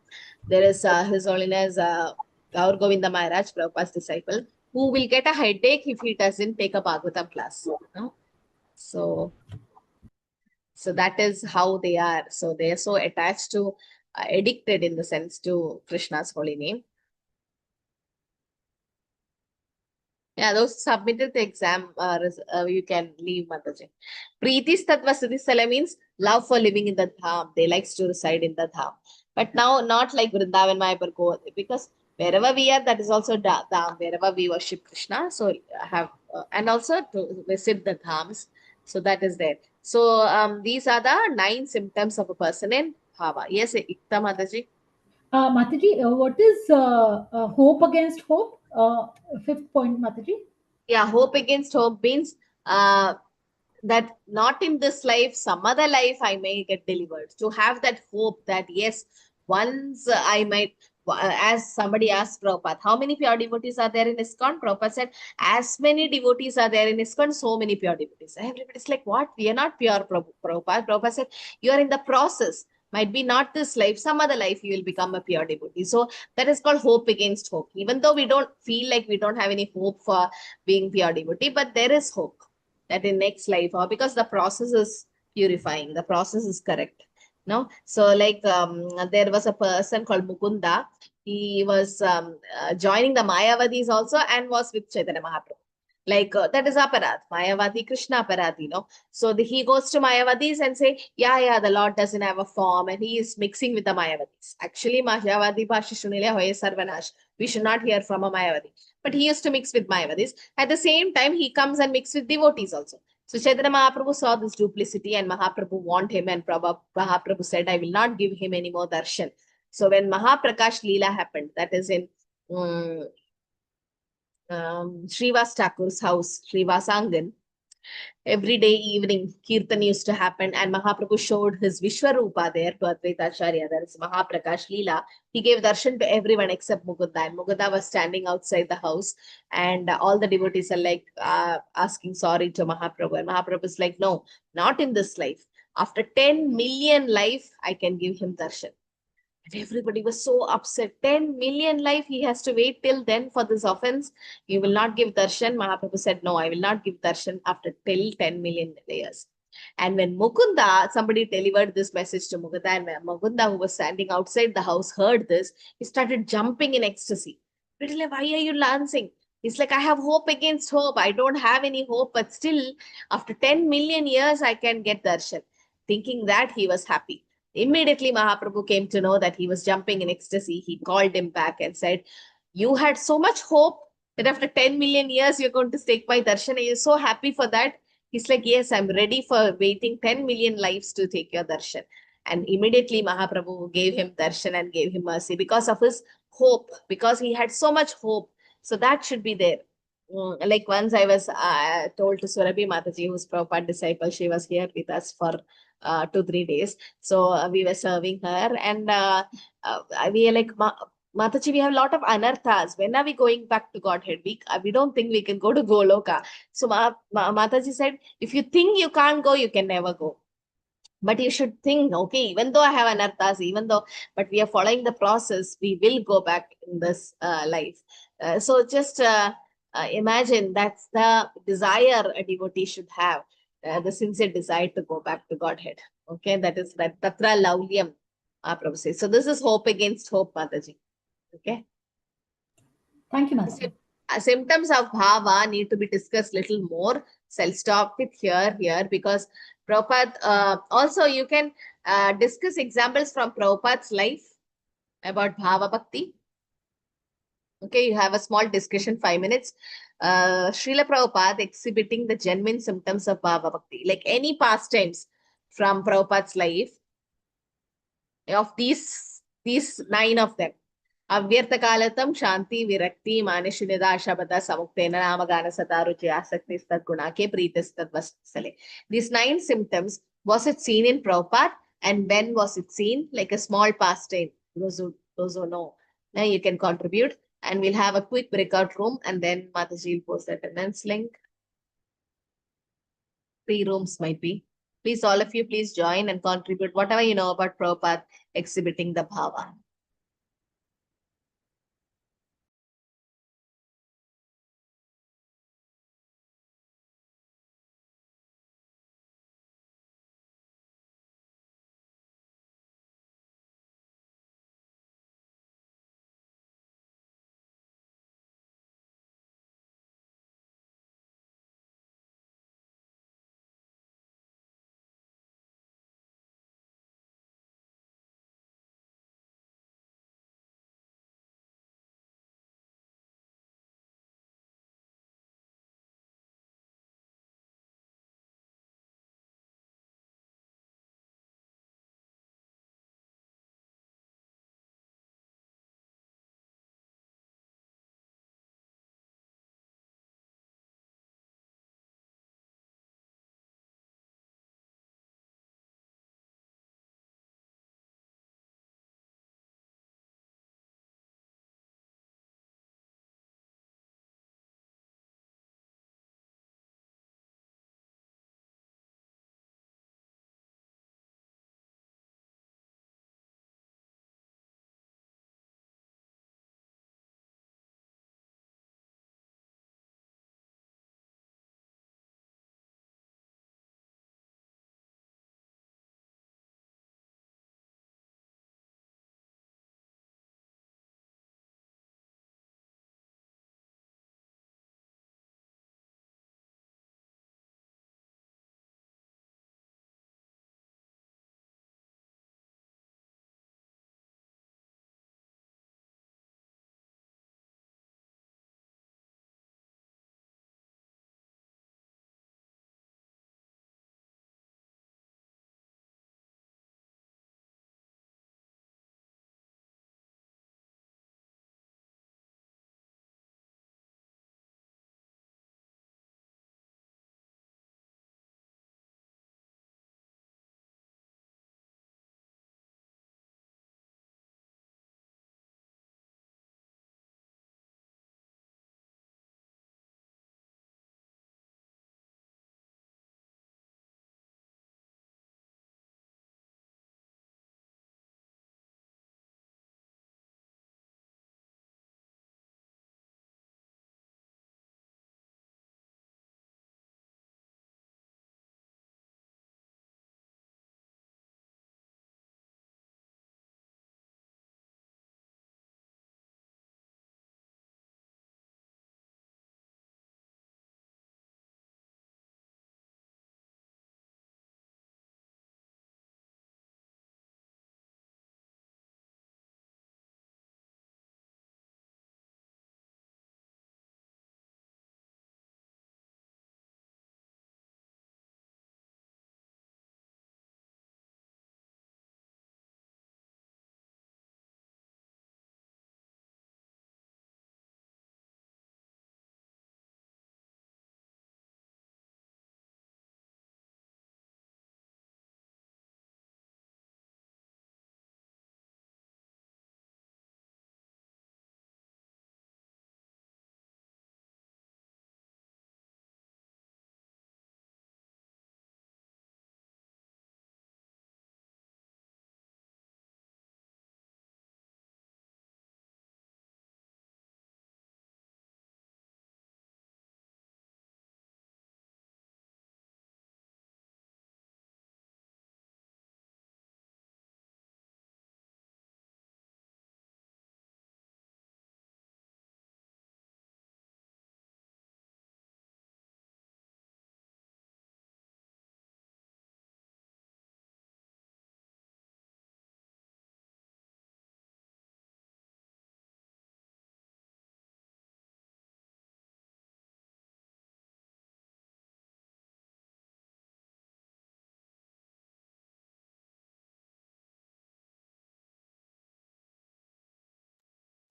There is His Holiness Gaur Govinda Maharaj, Prabhupada's disciple, who will get a headache if he doesn't take a Bhagavatam class. No? So that is how they are. So they are so attached to, addicted in the sense to Krishna's holy name. Yeah, those submitted the exam, you can leave, Mataji. Preetis Tattva Siddhisala means love for living in the dham. They likes to reside in the dham. But now not like Vrindavan, Mayapur, go, because wherever we are, that is also dham. Wherever we worship Krishna, so have and also to visit the dhams. So that is there. So these are the 9 symptoms of a person in bhava. Yes, Ikta Mataji. Mataji, what is hope against hope? 5th point, Mataji. Yeah, hope against hope means that not in this life, some other life I may get delivered. To have that hope that yes, once I might, as somebody asked Prabhupada, how many pure devotees are there in ISKCON? Prabhupada said, as many devotees are there in ISKCON, so many pure devotees. Everybody's like, what? We are not pure, Prabhupada. Prabhupada said, you are in the process. Might be not this life, some other life you will become a pure devotee. So that is called hope against hope. Even though we don't feel like we don't have any hope for being pure devotee, but there is hope that in next life, or because the process is purifying, the process is correct. No, so like there was a person called Mukunda. He was joining the Mayavadis also and was with Chaitanya Mahaprabhu. Like that is aparad, Mayavadi, Krishna aparad, So he goes to Mayavadis and say, yeah, the Lord doesn't have a form, and he is mixing with the Mayavadis. Actually, Mayavadi Bhashi Shunile Hoye Sarvanash. We should not hear from a Mayavadi. But he used to mix with Mayavadis. At the same time, he comes and mix with devotees also. So Chaitanya Mahaprabhu saw this duplicity, and Mahaprabhu warned him, and Mahaprabhu said, I will not give him any more darshan. So when Mahaprakash Leela happened, that is in Srivas Thakur's house, Srivas Angan, every day evening, Kirtan used to happen, and Mahaprabhu showed his Vishwarupa there to Advaita Acharya. That is Mahaprakash Leela. He gave darshan to everyone except Mukunda, and Mukunda was standing outside the house, and all the devotees are like asking sorry to Mahaprabhu. And Mahaprabhu is like, no, not in this life. After 10 million life, I can give him darshan. And everybody was so upset. 10 million life, he has to wait till then for this offense. You will not give darshan. Mahaprabhu said, no, I will not give darshan after till 10 million years. And when Mukunda, somebody delivered this message to Mukunda, and when Mukunda, who was standing outside the house, heard this, he started jumping in ecstasy. Like, why are you dancing? He's like, I have hope against hope. I don't have any hope, but still, after 10 million years, I can get darshan. Thinking that, he was happy. Immediately, Mahaprabhu came to know that he was jumping in ecstasy. He called him back and said, you had so much hope that after 10 million years, you're going to take my darshan. Are you so happy for that? He's like, yes, I'm ready for waiting 10 million lives to take your darshan. And immediately Mahaprabhu gave him darshan and gave him mercy because of his hope, because he had so much hope. So that should be there. Like once I was told to Surabhi Mataji, who's Prabhupada disciple, she was here with us for 2-3 days. So we were serving her, and we are like, Mataji, we have a lot of anarthas. When are we going back to Godhead? We don't think we can go to Goloka. So Mataji said, if you think you can't go, you can never go. But you should think, okay, even though I have anarthas, but we are following the process, we will go back in this life. So just imagine that's the desire a devotee should have, the sincere desire to go back to Godhead. Okay, that is that Tatra Laulyam, Prabhu says. So this is hope against hope, Mataji. Okay. Thank you, Master. Symptoms of bhava need to be discussed little more. So I'll stop it here, because Prabhupada, also you can discuss examples from Prabhupada's life about bhava bhakti. Okay, you have a small discussion, 5 minutes. Srila Prabhupada exhibiting the genuine symptoms of bhava bhakti, like any pastimes from Prabhupada's life. Of these 9 of them. Avyartakalatam Shanti Virakti Manishunida Shabada Samuktena Namagana Sataruchi Asakti Gunake Pritis Vasale. These 9 symptoms, was it seen in Prabhupada, and when was it seen? Like a small pastime. Those who know. Now you can contribute, and we'll have a quick breakout room, and then Mataji will post the attendance link. 3 rooms might be. Please, all of you, please join and contribute whatever you know about Prabhupada exhibiting the bhava.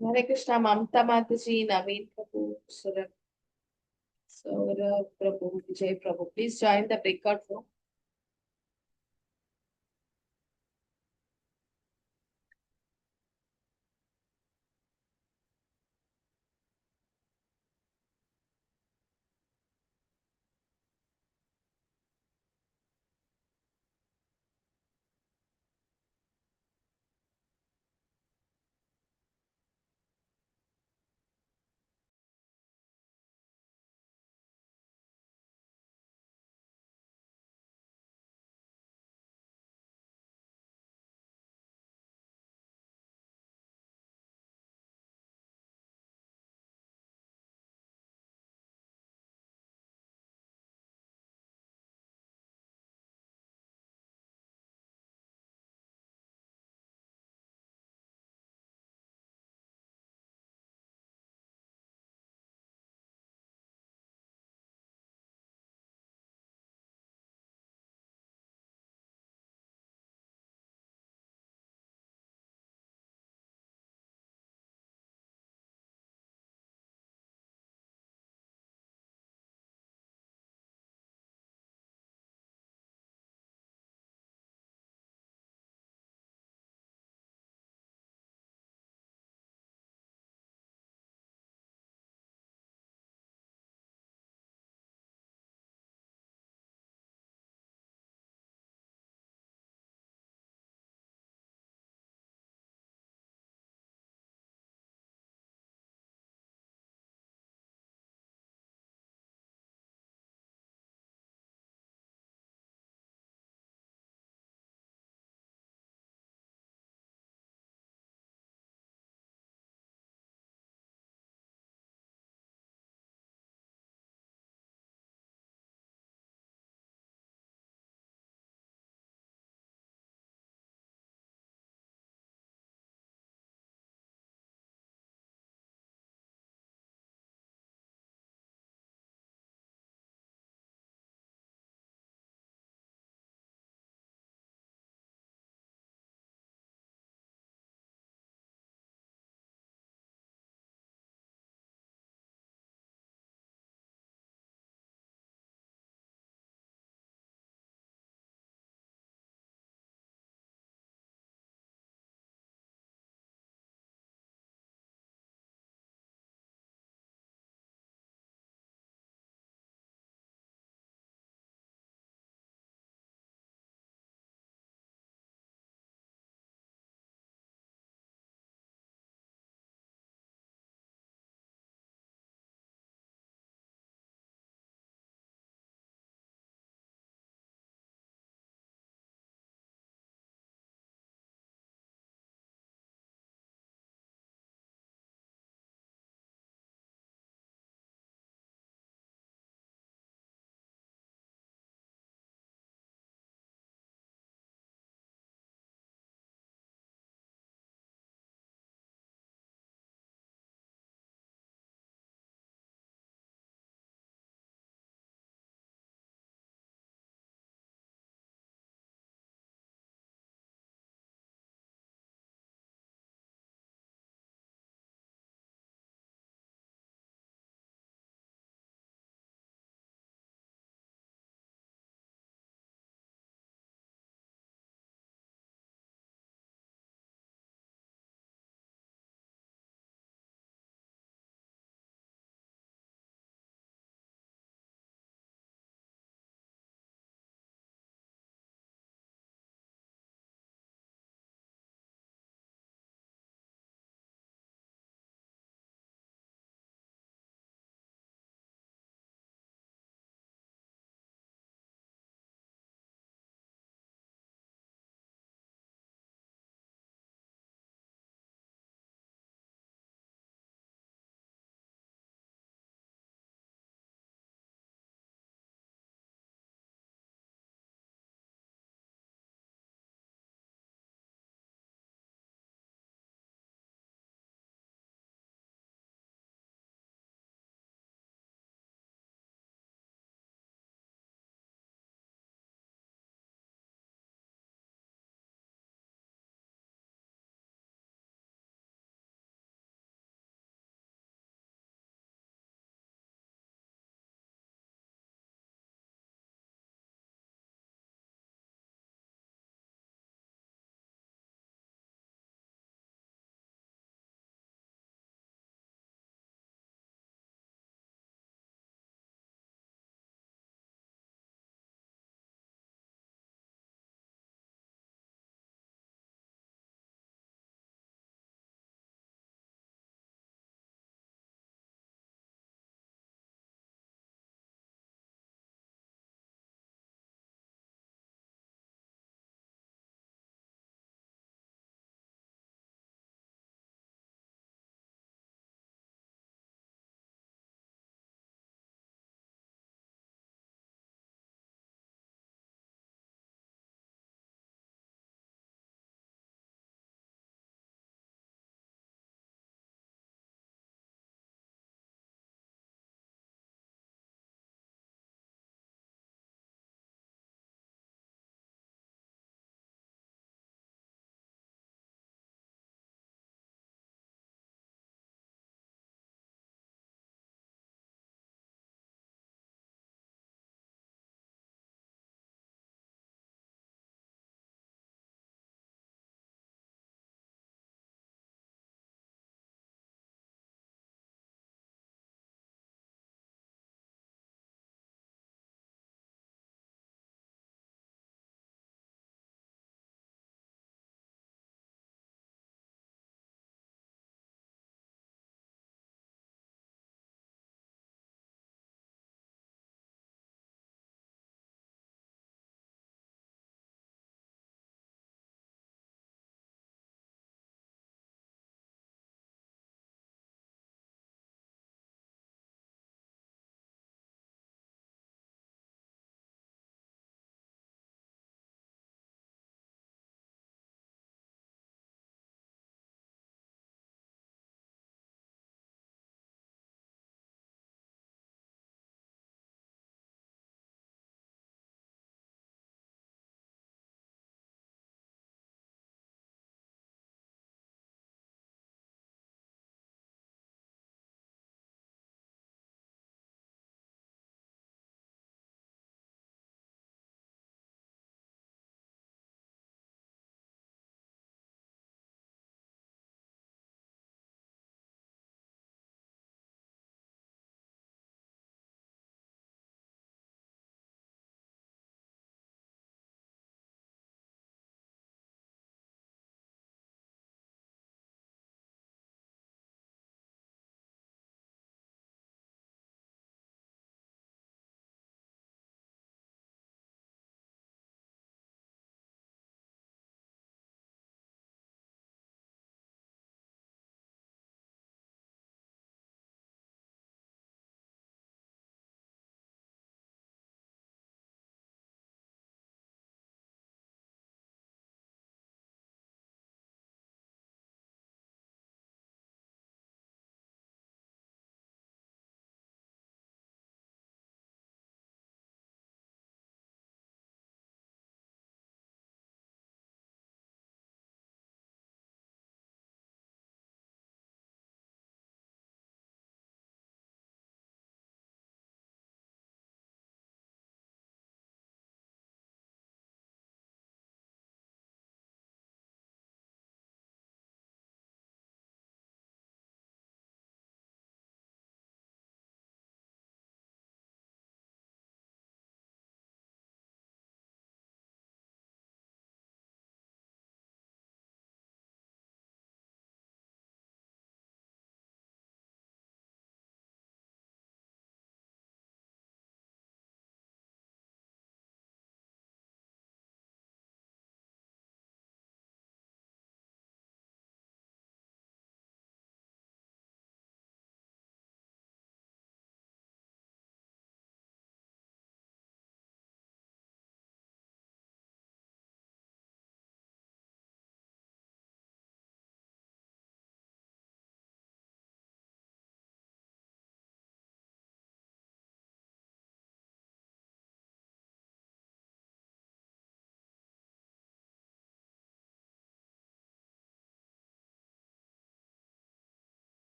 Hare Krishna, Mamta Mataji, Naveen Prabhu, Saurabh Prabhu, Vijay Prabhu. Please join the breakout room.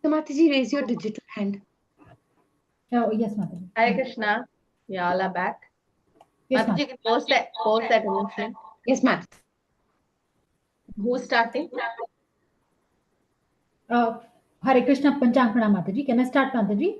Mataji, raise your digital hand. Oh, yes, Mataji. Hare Krishna. We all are back. Yes, Mataji, can post that emotion. Yes, Mataji. Who's starting? Hare Krishna Panchankana Mataji. Can I start, Mataji?